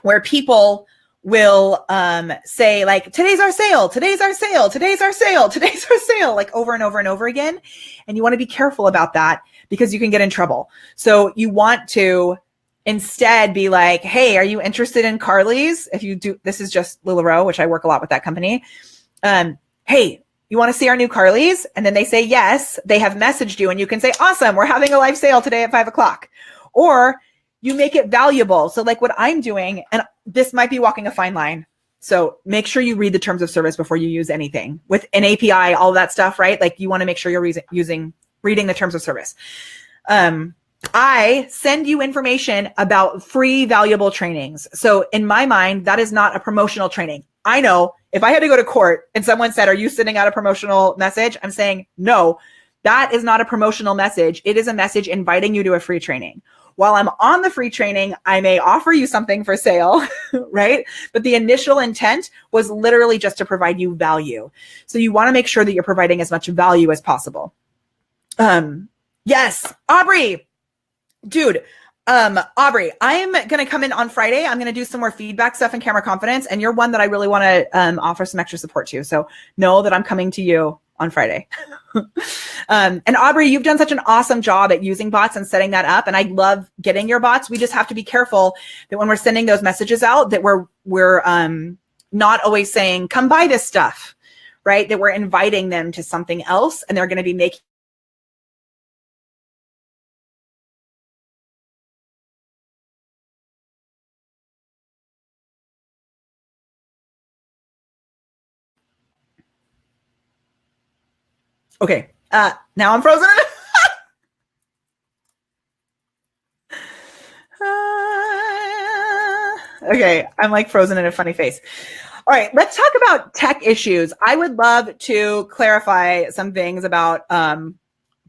where people will say like, today's our sale, today's our sale, today's our sale, today's our sale, like over and over and over again. And you want to be careful about that because you can get in trouble. So you want to instead be like, hey, are you interested in Carly's? If you do, this is just LuLaRoe, which I work a lot with that company. Hey, you want to see our new Carly's? And then they say yes, they have messaged you, and you can say, awesome, we're having a live sale today at 5:00. Or you make it valuable. So like what I'm doing, and this might be walking a fine line. So make sure you read the terms of service before you use anything with an API, all that stuff, right? Like you want to make sure you're reading the terms of service. I send you information about free valuable trainings. So in my mind, that is not a promotional training. I know if I had to go to court and someone said, are you sending out a promotional message? I'm saying, no, that is not a promotional message. It is a message inviting you to a free training. While I'm on the free training, I may offer you something for sale, right? But the initial intent was literally just to provide you value. So you want to make sure that you're providing as much value as possible. Yes, Aubrey, dude, Aubrey, I'm going to come in on Friday. I'm going to do some more feedback stuff in Camera Confidence. And you're one that I really want to offer some extra support to. So know that I'm coming to you on Friday. And Aubrey, you've done such an awesome job at using bots and setting that up. And I love getting your bots. We just have to be careful that when we're sending those messages out, that we're not always saying, come buy this stuff, right? That we're inviting them to something else, and they're going to be making okay. Now I'm frozen. Okay. I'm like frozen in a funny face. All right. Let's talk about tech issues. I would love to clarify some things about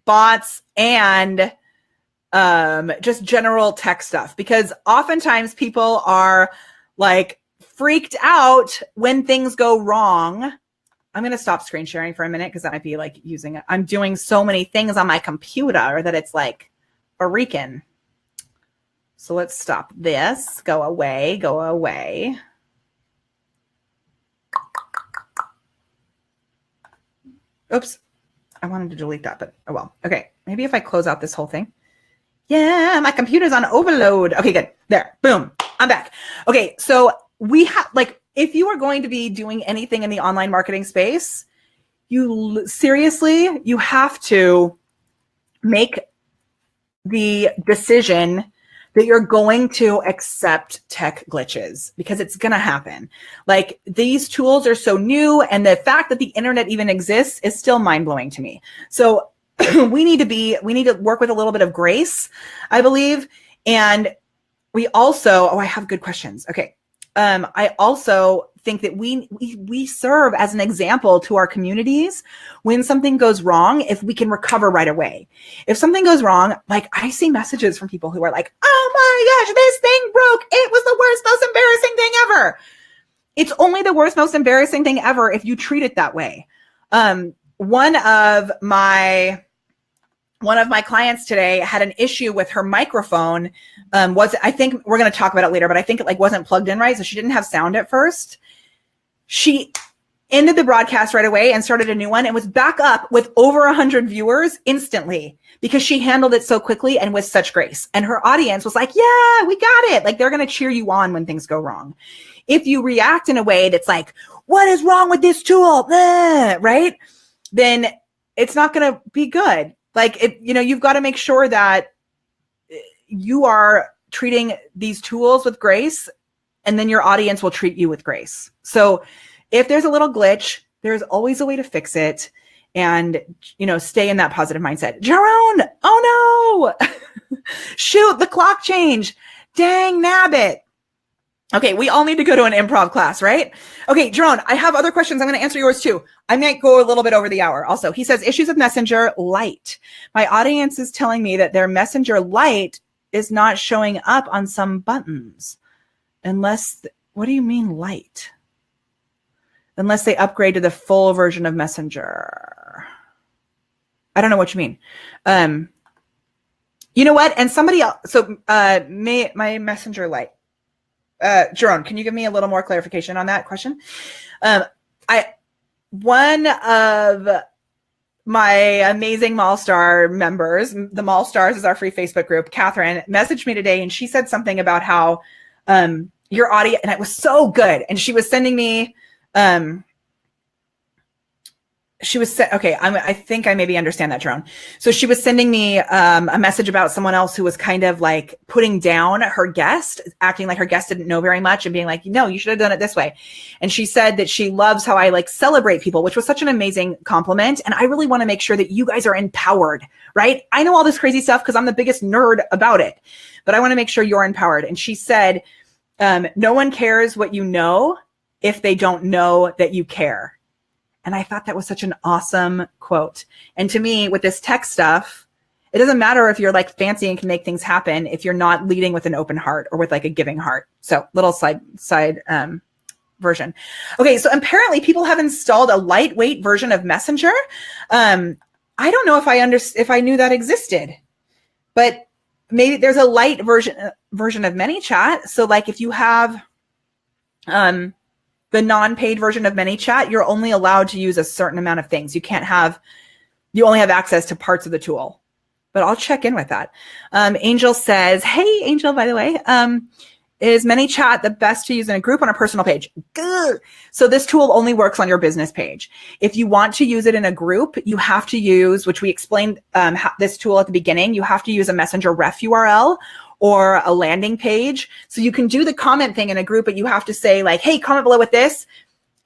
bots and just general tech stuff, because oftentimes people are like freaked out when things go wrong. I'm going to stop screen sharing for a minute because that might be like using it. I'm doing so many things on my computer that it's like freaking. So let's stop this. Go away. Go away. Oops. I wanted to delete that, but oh well. Okay. Maybe if I close out this whole thing. Yeah, my computer's on overload. Okay, good. There. Boom. I'm back. Okay. So we have like, if you are going to be doing anything in the online marketing space, seriously, you have to make the decision that you're going to accept tech glitches, because it's going to happen. Like, these tools are so new, and the fact that the internet even exists is still mind-blowing to me. So we need to work with a little bit of grace, I believe. And we also, I have good questions. Okay. I also think that we serve as an example to our communities when something goes wrong, if we can recover right away. If something goes wrong, like I see messages from people who are like, oh my gosh, this thing broke. It was the worst, most embarrassing thing ever. It's only the worst, most embarrassing thing ever if you treat it that way. One of my clients today had an issue with her microphone. I think we're going to talk about it later, but I think it wasn't plugged in right. So she didn't have sound at first. She ended the broadcast right away and started a new one and was back up with over 100 viewers instantly because she handled it so quickly and with such grace. And her audience was like, yeah, we got it. They're going to cheer you on when things go wrong. If you react in a way that's like, what is wrong with this tool? Right? Then it's not going to be good. You've got to make sure that you are treating these tools with grace, and then your audience will treat you with grace. So if there's a little glitch, there's always a way to fix it and, stay in that positive mindset. Jerome, oh no, shoot, the clock changed. Dang nabbit. Okay, we all need to go to an improv class, right? Okay, Jerome, I have other questions. I'm going to answer yours too. I might go a little bit over the hour. Also, he says, issues with Messenger Lite. My audience is telling me that their Messenger Lite is not showing up on some buttons. What do you mean Lite? Unless they upgrade to the full version of Messenger. I don't know what you mean. You know what? And somebody else, my Messenger Lite. Jerome, can you give me a little more clarification on that question? One of my amazing Mallstar members, the Mallstars is our free Facebook group, Catherine, messaged me today and she said something about how your audio, and it was so good. And she was sending me, I think I maybe understand that, Jerome. So she was sending me a message about someone else who was kind of like putting down her guest, acting like her guest didn't know very much and being like, no, you should have done it this way. And she said that she loves how I celebrate people, which was such an amazing compliment. And I really want to make sure that you guys are empowered, right? I know all this crazy stuff because I'm the biggest nerd about it, but I want to make sure you're empowered. And she said, no one cares what you know if they don't know that you care. And I thought that was such an awesome quote. And to me, with this tech stuff, it doesn't matter if you're fancy and can make things happen if you're not leading with an open heart or with a giving heart. So little side version. Okay, so apparently people have installed a lightweight version of Messenger. I don't know if I knew that existed, but maybe there's a light version of ManyChat. So if you have the non-paid version of ManyChat, you're only allowed to use a certain amount of things. You only have access to parts of the tool, but I'll check in with that. Angel says, hey, Angel, by the way, is ManyChat the best to use in a group on a personal page? Good. So this tool only works on your business page. If you want to use it in a group, you have to use, which we explained this tool at the beginning, you have to use a Messenger ref URL or a landing page. So you can do the comment thing in a group, but you have to say hey, comment below with this,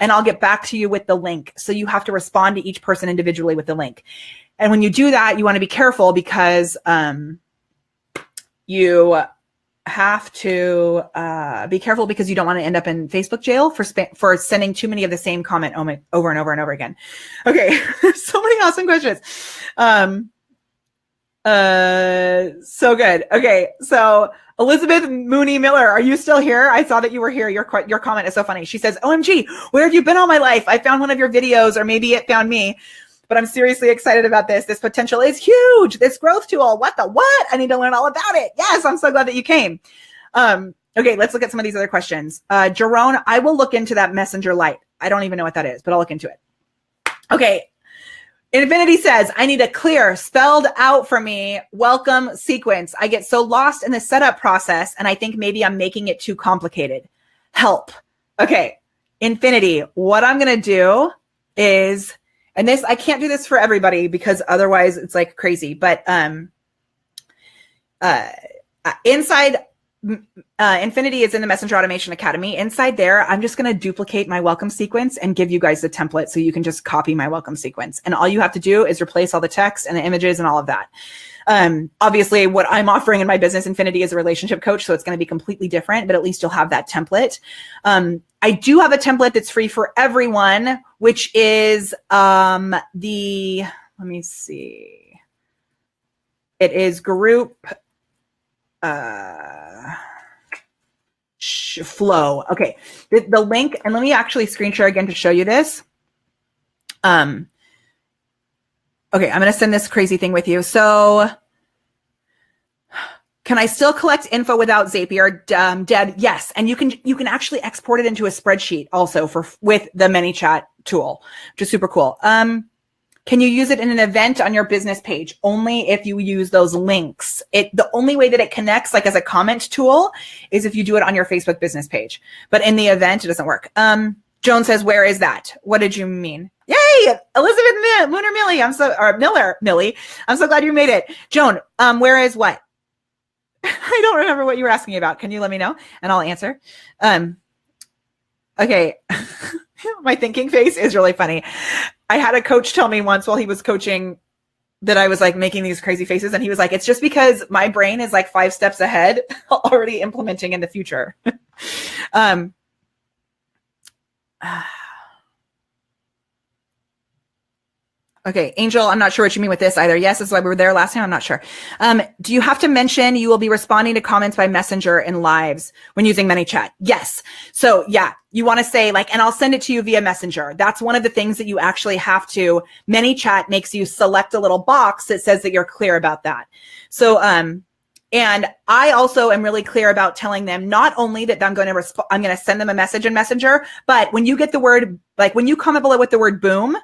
and I'll get back to you with the link. So you have to respond to each person individually with the link. And when you do that, you want to be careful because you have to be careful because you don't want to end up in Facebook jail for sending too many of the same comment over and over and over again. Okay, so many awesome questions. So good. Okay. So Elizabeth Mooney Miller, are you still here? I saw that you were here. Your comment is so funny. She says, OMG, where have you been all my life? I found one of your videos, or maybe it found me, but I'm seriously excited about this. This potential is huge. This growth tool. What? I need to learn all about it. Yes. I'm so glad that you came. Okay. Let's look at some of these other questions. Jerome, I will look into that Messenger Lite. I don't even know what that is, but I'll look into it. Okay. Infinity says, I need a clear, spelled out for me, welcome sequence. I get so lost in the setup process, and I think maybe I'm making it too complicated. Help. Okay, Infinity, what I'm going to do is, and this, I can't do this for everybody because otherwise it's crazy, but inside Infinity is in the Messenger Automation Academy. Inside there, I'm just going to duplicate my welcome sequence and give you guys the template so you can just copy my welcome sequence. And all you have to do is replace all the text and the images and all of that. Obviously, what I'm offering in my business Infinity is a relationship coach, so it's going to be completely different, but at least you'll have that template. I do have a template that's free for everyone, which is let me see. It is group flow. Okay. The link, and let me actually screen share again to show you this. Okay, I'm going to send this crazy thing with you. So can I still collect info without Zapier? Deb, yes. And you can actually export it into a spreadsheet also with the ManyChat tool, which is super cool. Can you use it in an event on your business page? Only if you use those links. The only way that it connects, like as a comment tool, is if you do it on your Facebook business page. But in the event, it doesn't work. Joan says, where is that? What did you mean? Yay! Elizabeth Mooner Millie. I'm so glad you made it. Joan, where is what? I don't remember what you were asking about. Can you let me know? And I'll answer. Okay. My thinking face is really funny. I had a coach tell me once while he was coaching that I was like making these crazy faces. And he was like, it's just because my brain is like 5 steps ahead, already implementing in the future. Okay, Angel, I'm not sure what you mean with this either. Yes, this is why we were there last time. I'm not sure. Do you have to mention you will be responding to comments by Messenger and lives when using ManyChat? Yes. So yeah, you want to say like, and I'll send it to you via Messenger. That's one of the things that you actually have to. ManyChat makes you select a little box that says that you're clear about that. So, and I also am really clear about telling them not only that I'm going to send them a message in Messenger, but when you get the word, like when you comment below with the word boom,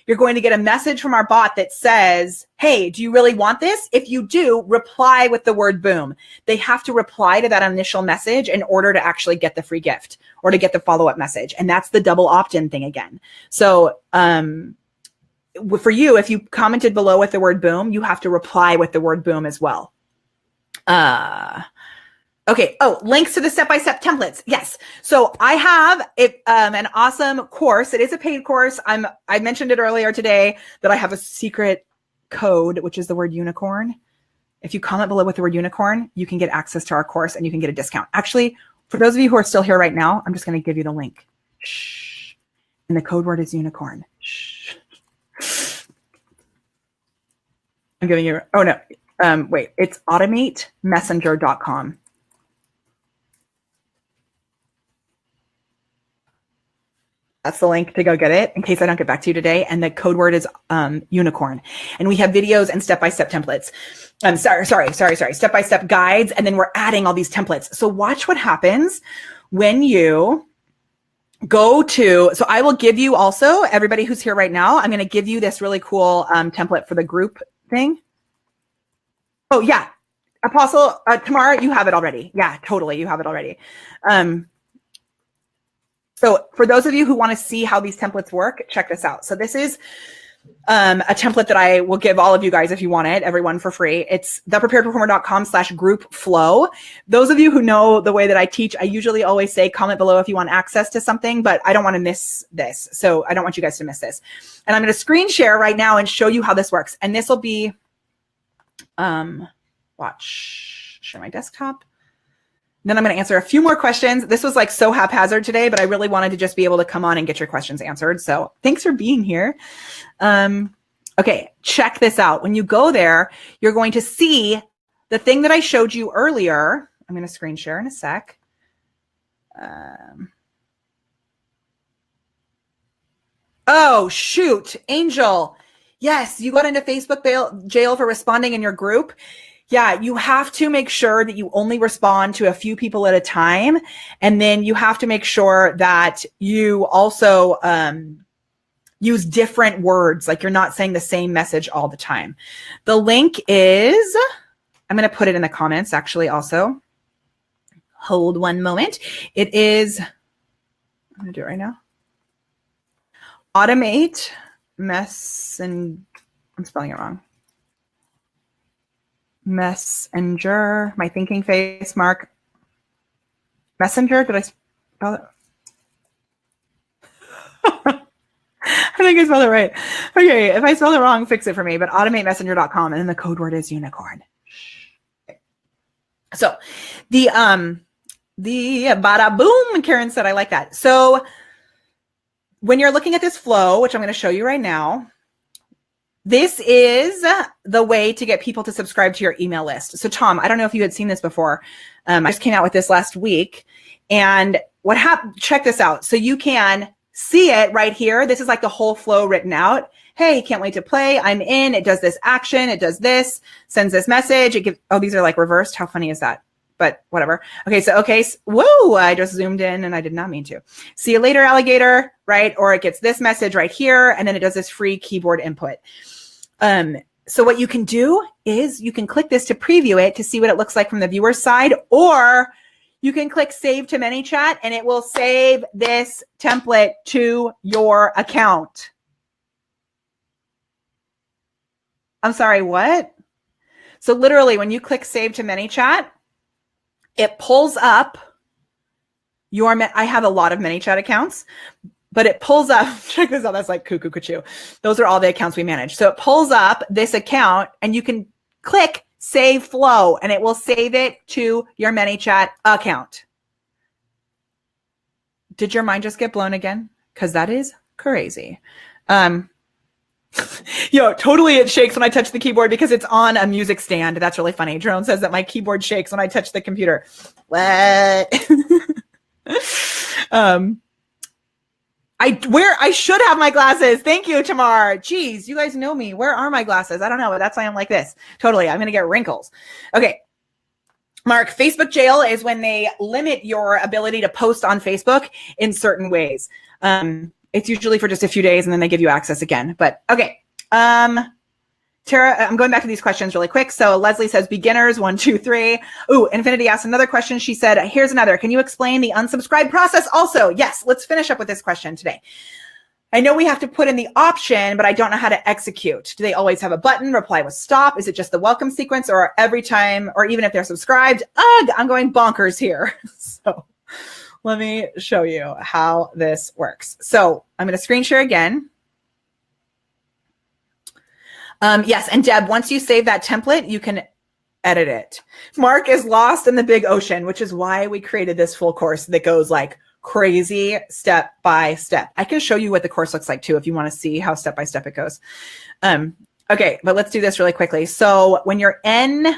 you're going to get a message from our bot that says, hey, do you really want this? If you do, reply with the word boom. They have to reply to that initial message in order to actually get the free gift or to get the follow-up message. And that's the double opt-in thing again. So for you, if you commented below with the word boom, you have to reply with the word boom as well. Okay. Oh, links to the step-by-step templates. Yes. So I have an awesome course. It is a paid course. I mentioned it earlier today that I have a secret code, which is the word unicorn. If you comment below with the word unicorn, you can get access to our course and you can get a discount. Actually, for those of you who are still here right now, I'm just going to give you the link. Shh. And the code word is unicorn. Shh. I'm giving you, oh no. Wait, it's automatemessenger.com. That's the link to go get it in case I don't get back to you today. And the code word is unicorn. And we have videos and step-by-step templates. Step-by-step guides. And then we're adding all these templates. So watch what happens when you go to, so I will give you also, everybody who's here right now, I'm going to give you this really cool template for the group thing. Oh yeah. Apostle, Tamara, you have it already. Yeah, totally. You have it already. So for those of you who want to see how these templates work, check this out. So this is a template that I will give all of you guys if you want it, everyone for free. It's thepreparedperformer.com/group flow. Those of you who know the way that I teach, I usually always say comment below if you want access to something, but I don't want to miss this. So I don't want you guys to miss this. And I'm going to screen share right now and show you how this works. And this will be, share my desktop. Then I'm going to answer a few more questions. This was like so haphazard today, but I really wanted to just be able to come on and get your questions answered. So thanks for being here. Okay, check this out. When you go there, you're going to see the thing that I showed you earlier. I'm going to screen share in a sec. Oh, shoot. Angel. Yes, you got into Facebook jail for responding in your group. Yeah, you have to make sure that you only respond to a few people at a time. And then you have to make sure that you also use different words, like you're not saying the same message all the time. The link is, I'm going to put it in the comments actually also. Hold one moment. It is, I'm going to do it right now. Automate Messenger, I'm spelling it wrong. Messenger, my thinking face, Mark. Messenger? Did I spell it? I think I spelled it right. Okay, if I spelled it wrong, fix it for me. But automatemessenger.com, and then the code word is unicorn. Okay. So the bada boom, Karen said, I like that. So when you're looking at this flow, which I'm going to show you right now, this is the way to get people to subscribe to your email list. So Tom, I don't know if you had seen this before. I just came out with this last week, and what happened? Check this out. So you can see it right here. This is like the whole flow written out. Hey, can't wait to play. I'm in. It does this action. It does this, sends this message. It gives, oh, these are like reversed. How funny is that? But whatever. Okay. So, okay. Whoa, I just zoomed in and I did not mean to. See you later, alligator, right? Or it gets this message right here. And then it does this free keyboard input. So what you can do is you can click this to preview it to see what it looks like from the viewer's side, or you can click save to ManyChat and it will save this template to your account. I'm sorry, what? So literally when you click save to ManyChat, it pulls up your, I have a lot of ManyChat accounts, but it pulls up, check this out, that's like cuckoo cuckoo. Those are all the accounts we manage. So it pulls up this account and you can click save flow and it will save it to your ManyChat account. Did your mind just get blown again? Because that is crazy. Yo, totally it shakes when I touch the keyboard because it's on a music stand. That's really funny. Jerome says that my keyboard shakes when I touch the computer. What? I should have my glasses. Thank you, Tamar. Jeez, you guys know me. Where are my glasses? I don't know, but that's why I'm like this. Totally. I'm going to get wrinkles. Okay. Mark, Facebook jail is when they limit your ability to post on Facebook in certain ways. It's usually for just a few days and then they give you access again. But okay. Tara, I'm going back to these questions really quick. So Leslie says beginners, 1, 2, 3. Ooh, Infinity asked another question. She said, here's another. Can you explain the unsubscribe process also? Yes, let's finish up with this question today. I know we have to put in the option, but I don't know how to execute. Do they always have a button, reply with stop? Is it just the welcome sequence, or every time, or even if they're subscribed? Ugh, I'm going bonkers here. So let me show you how this works. So I'm going to screen share again. Yes, and Deb, once you save that template, you can edit it. Mark is lost in the big ocean, which is why we created this full course that goes like crazy step by step. I can show you what the course looks like too, if you want to see how step by step it goes. Okay, but let's do this really quickly. So when you're in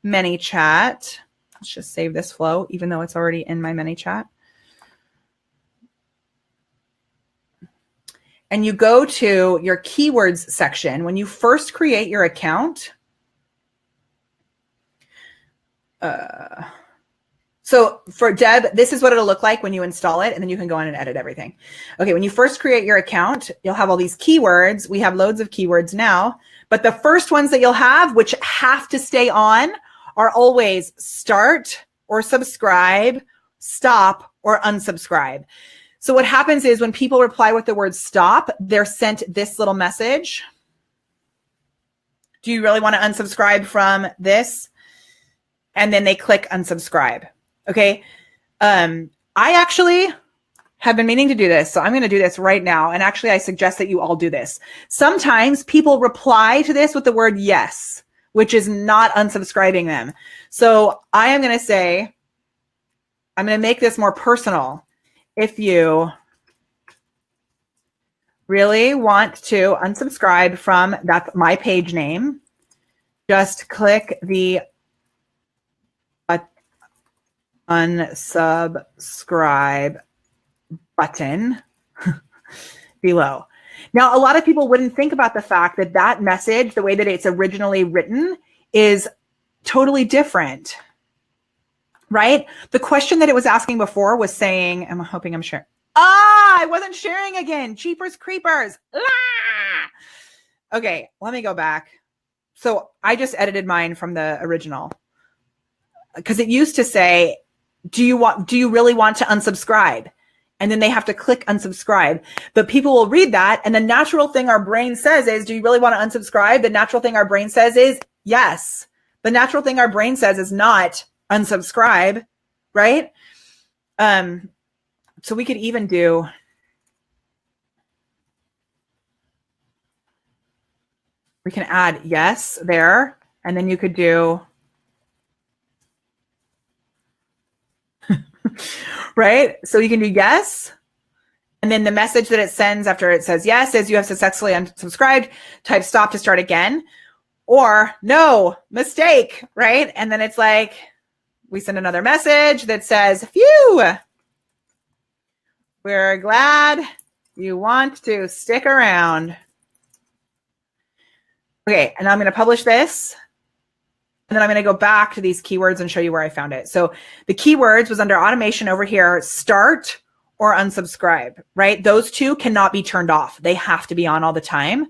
ManyChat, let's just save this flow, even though it's already in my ManyChat. And you go to your keywords section. When you first create your account, so for Deb, this is what it'll look like when you install it, and then you can go in and edit everything. Okay, when you first create your account, you'll have all these keywords. We have loads of keywords now, but the first ones that you'll have, which have to stay on, are always start or subscribe, stop or unsubscribe. So what happens is when people reply with the word stop, they're sent this little message. Do you really want to unsubscribe from this? And then they click unsubscribe. Okay. I actually have been meaning to do this. So I'm going to do this right now. And actually, I suggest that you all do this. Sometimes people reply to this with the word yes, which is not unsubscribing them. So I am going to say, I'm going to make this more personal. If you really want to unsubscribe from that's my page name, just click the unsubscribe button below. Now, a lot of people wouldn't think about the fact that that message, the way that it's originally written, is totally different. Right? The question that it was asking before was saying, I'm hoping I'm sharing. I wasn't sharing again. Cheapers creepers. Okay, let me go back. So I just edited mine from the original because it used to say, do you really want to unsubscribe? And then they have to click unsubscribe. But people will read that. And the natural thing our brain says is, do you really want to unsubscribe? The natural thing our brain says is yes. The natural thing our brain says is not unsubscribe, right? So we could even do, we can add yes there, and then you could do, right? So you can do yes, and then the message that it sends after it says yes is you have successfully unsubscribed, type stop to start again, or no, mistake, right? And then it's like, we send another message that says, phew, we're glad you want to stick around. Okay, and I'm going to publish this. And then I'm going to go back to these keywords and show you where I found it. So the keywords was under automation over here, start or unsubscribe, right? Those two cannot be turned off. They have to be on all the time.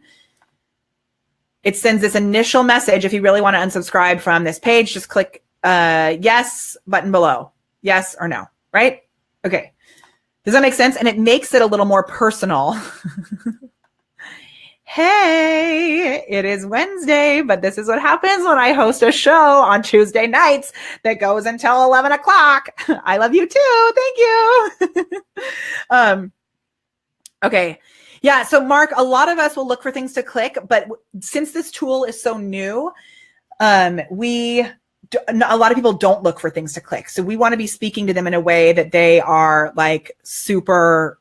It sends this initial message. If you really want to unsubscribe from this page, just click yes button below. Yes or no, right? Okay. Does that make sense? And it makes it a little more personal. Hey, it is Wednesday, but this is what happens when I host a show on Tuesday nights that goes until 11 o'clock. I love you too. Thank you. Okay. Yeah. So Mark, a lot of us will look for things to click, but since this tool is so new, a lot of people don't look for things to click. So we want to be speaking to them in a way that they are like it's super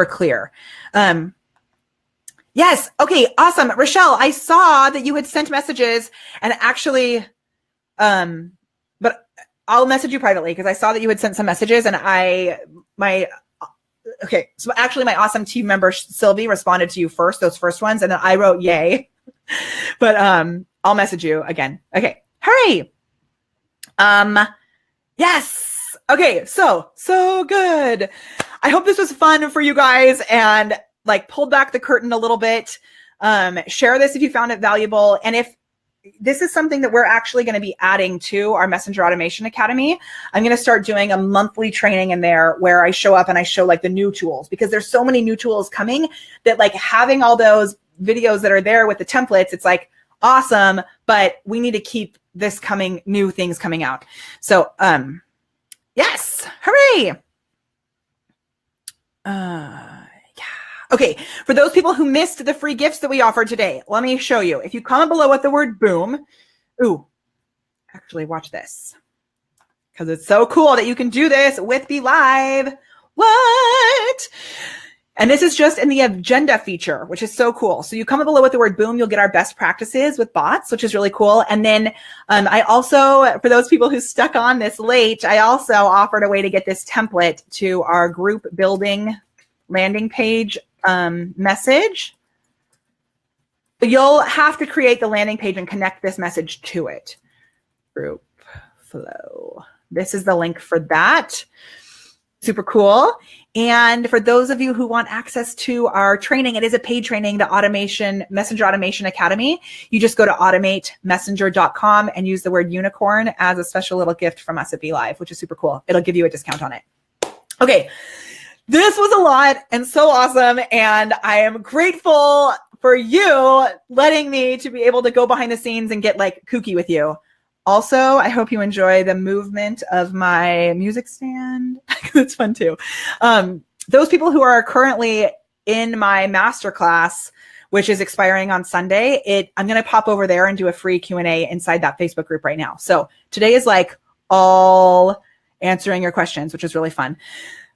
clear. Yes. Okay. Awesome. Rochelle, I saw that you had sent messages and actually, but I'll message you privately because I saw that you had sent some messages and okay. So actually my awesome team member, Sylvie, responded to you first, those first ones. And then I wrote yay, but, I'll message you again. Okay. Hurry. Yes. Okay. So good. I hope this was fun for you guys and like pulled back the curtain a little bit. Share this if you found it valuable. And if this is something that we're actually going to be adding to our Messenger Automation Academy, I'm going to start doing a monthly training in there where I show up and I show like the new tools, because there's so many new tools coming that like having all those videos that are there with the templates, it's like awesome, but we need to keep this new things coming out. So, yes, hooray. Okay, for those people who missed the free gifts that we offered today, let me show you. If you comment below with the word boom, actually watch this, because it's so cool that you can do this with BeLive. What? And this is just in the agenda feature, which is so cool. So you comment below with the word boom, you'll get our best practices with bots, which is really cool. And then I also, for those people who stuck on this late, I also offered a way to get this template to our group building landing page message. But you'll have to create the landing page and connect this message to it. Group flow. This is the link for that. Super cool. And for those of you who want access to our training, it is a paid training, the Messenger Automation Academy. You just go to automatemessenger.com and use the word unicorn as a special little gift from us at BeLive, which is super cool. It'll give you a discount on it. Okay. This was a lot and so awesome. And I am grateful for you letting me to be able to go behind the scenes and get like kooky with you. Also, I hope you enjoy the movement of my music stand. It's fun too. Those people who are currently in my masterclass, which is expiring on Sunday, I'm going to pop over there and do a free Q&A inside that Facebook group right now. So today is like all answering your questions, which is really fun.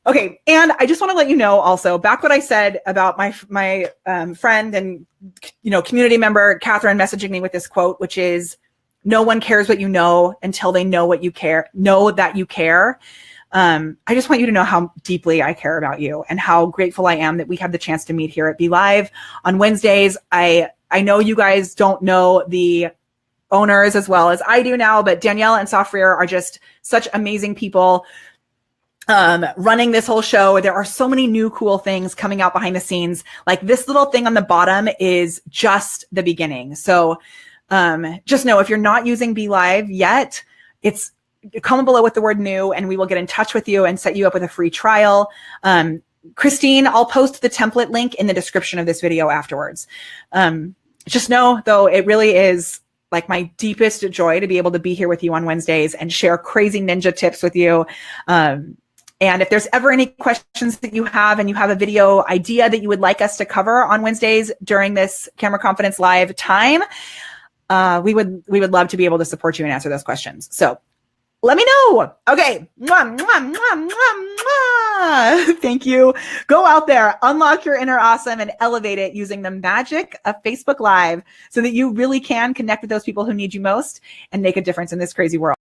Okay, and I just want to let you know also, back what I said about my friend and community member, Catherine, messaging me with this quote, which is, no one cares what you know until they know what you care, know that you care. I just want you to know how deeply I care about you and how grateful I am that we have the chance to meet here at BeLive on Wednesdays. I know you guys don't know the owners as well as I do now, but Danielle and Safrir are just such amazing people running this whole show. There are so many new cool things coming out behind the scenes. Like this little thing on the bottom is just the beginning. So just know if you're not using BeLive yet, it's comment below with the word new and we will get in touch with you and set you up with a free trial. Christine, I'll post the template link in the description of this video afterwards. Just know though, it really is like my deepest joy to be able to be here with you on Wednesdays and share crazy ninja tips with you. And if there's ever any questions that you have and you have a video idea that you would like us to cover on Wednesdays during this Camera Confidence Live time, we would love to be able to support you and answer those questions. So let me know. Okay. Mwah, mwah, mwah, mwah, mwah. Thank you. Go out there, unlock your inner awesome and elevate it using the magic of Facebook Live so that you really can connect with those people who need you most and make a difference in this crazy world.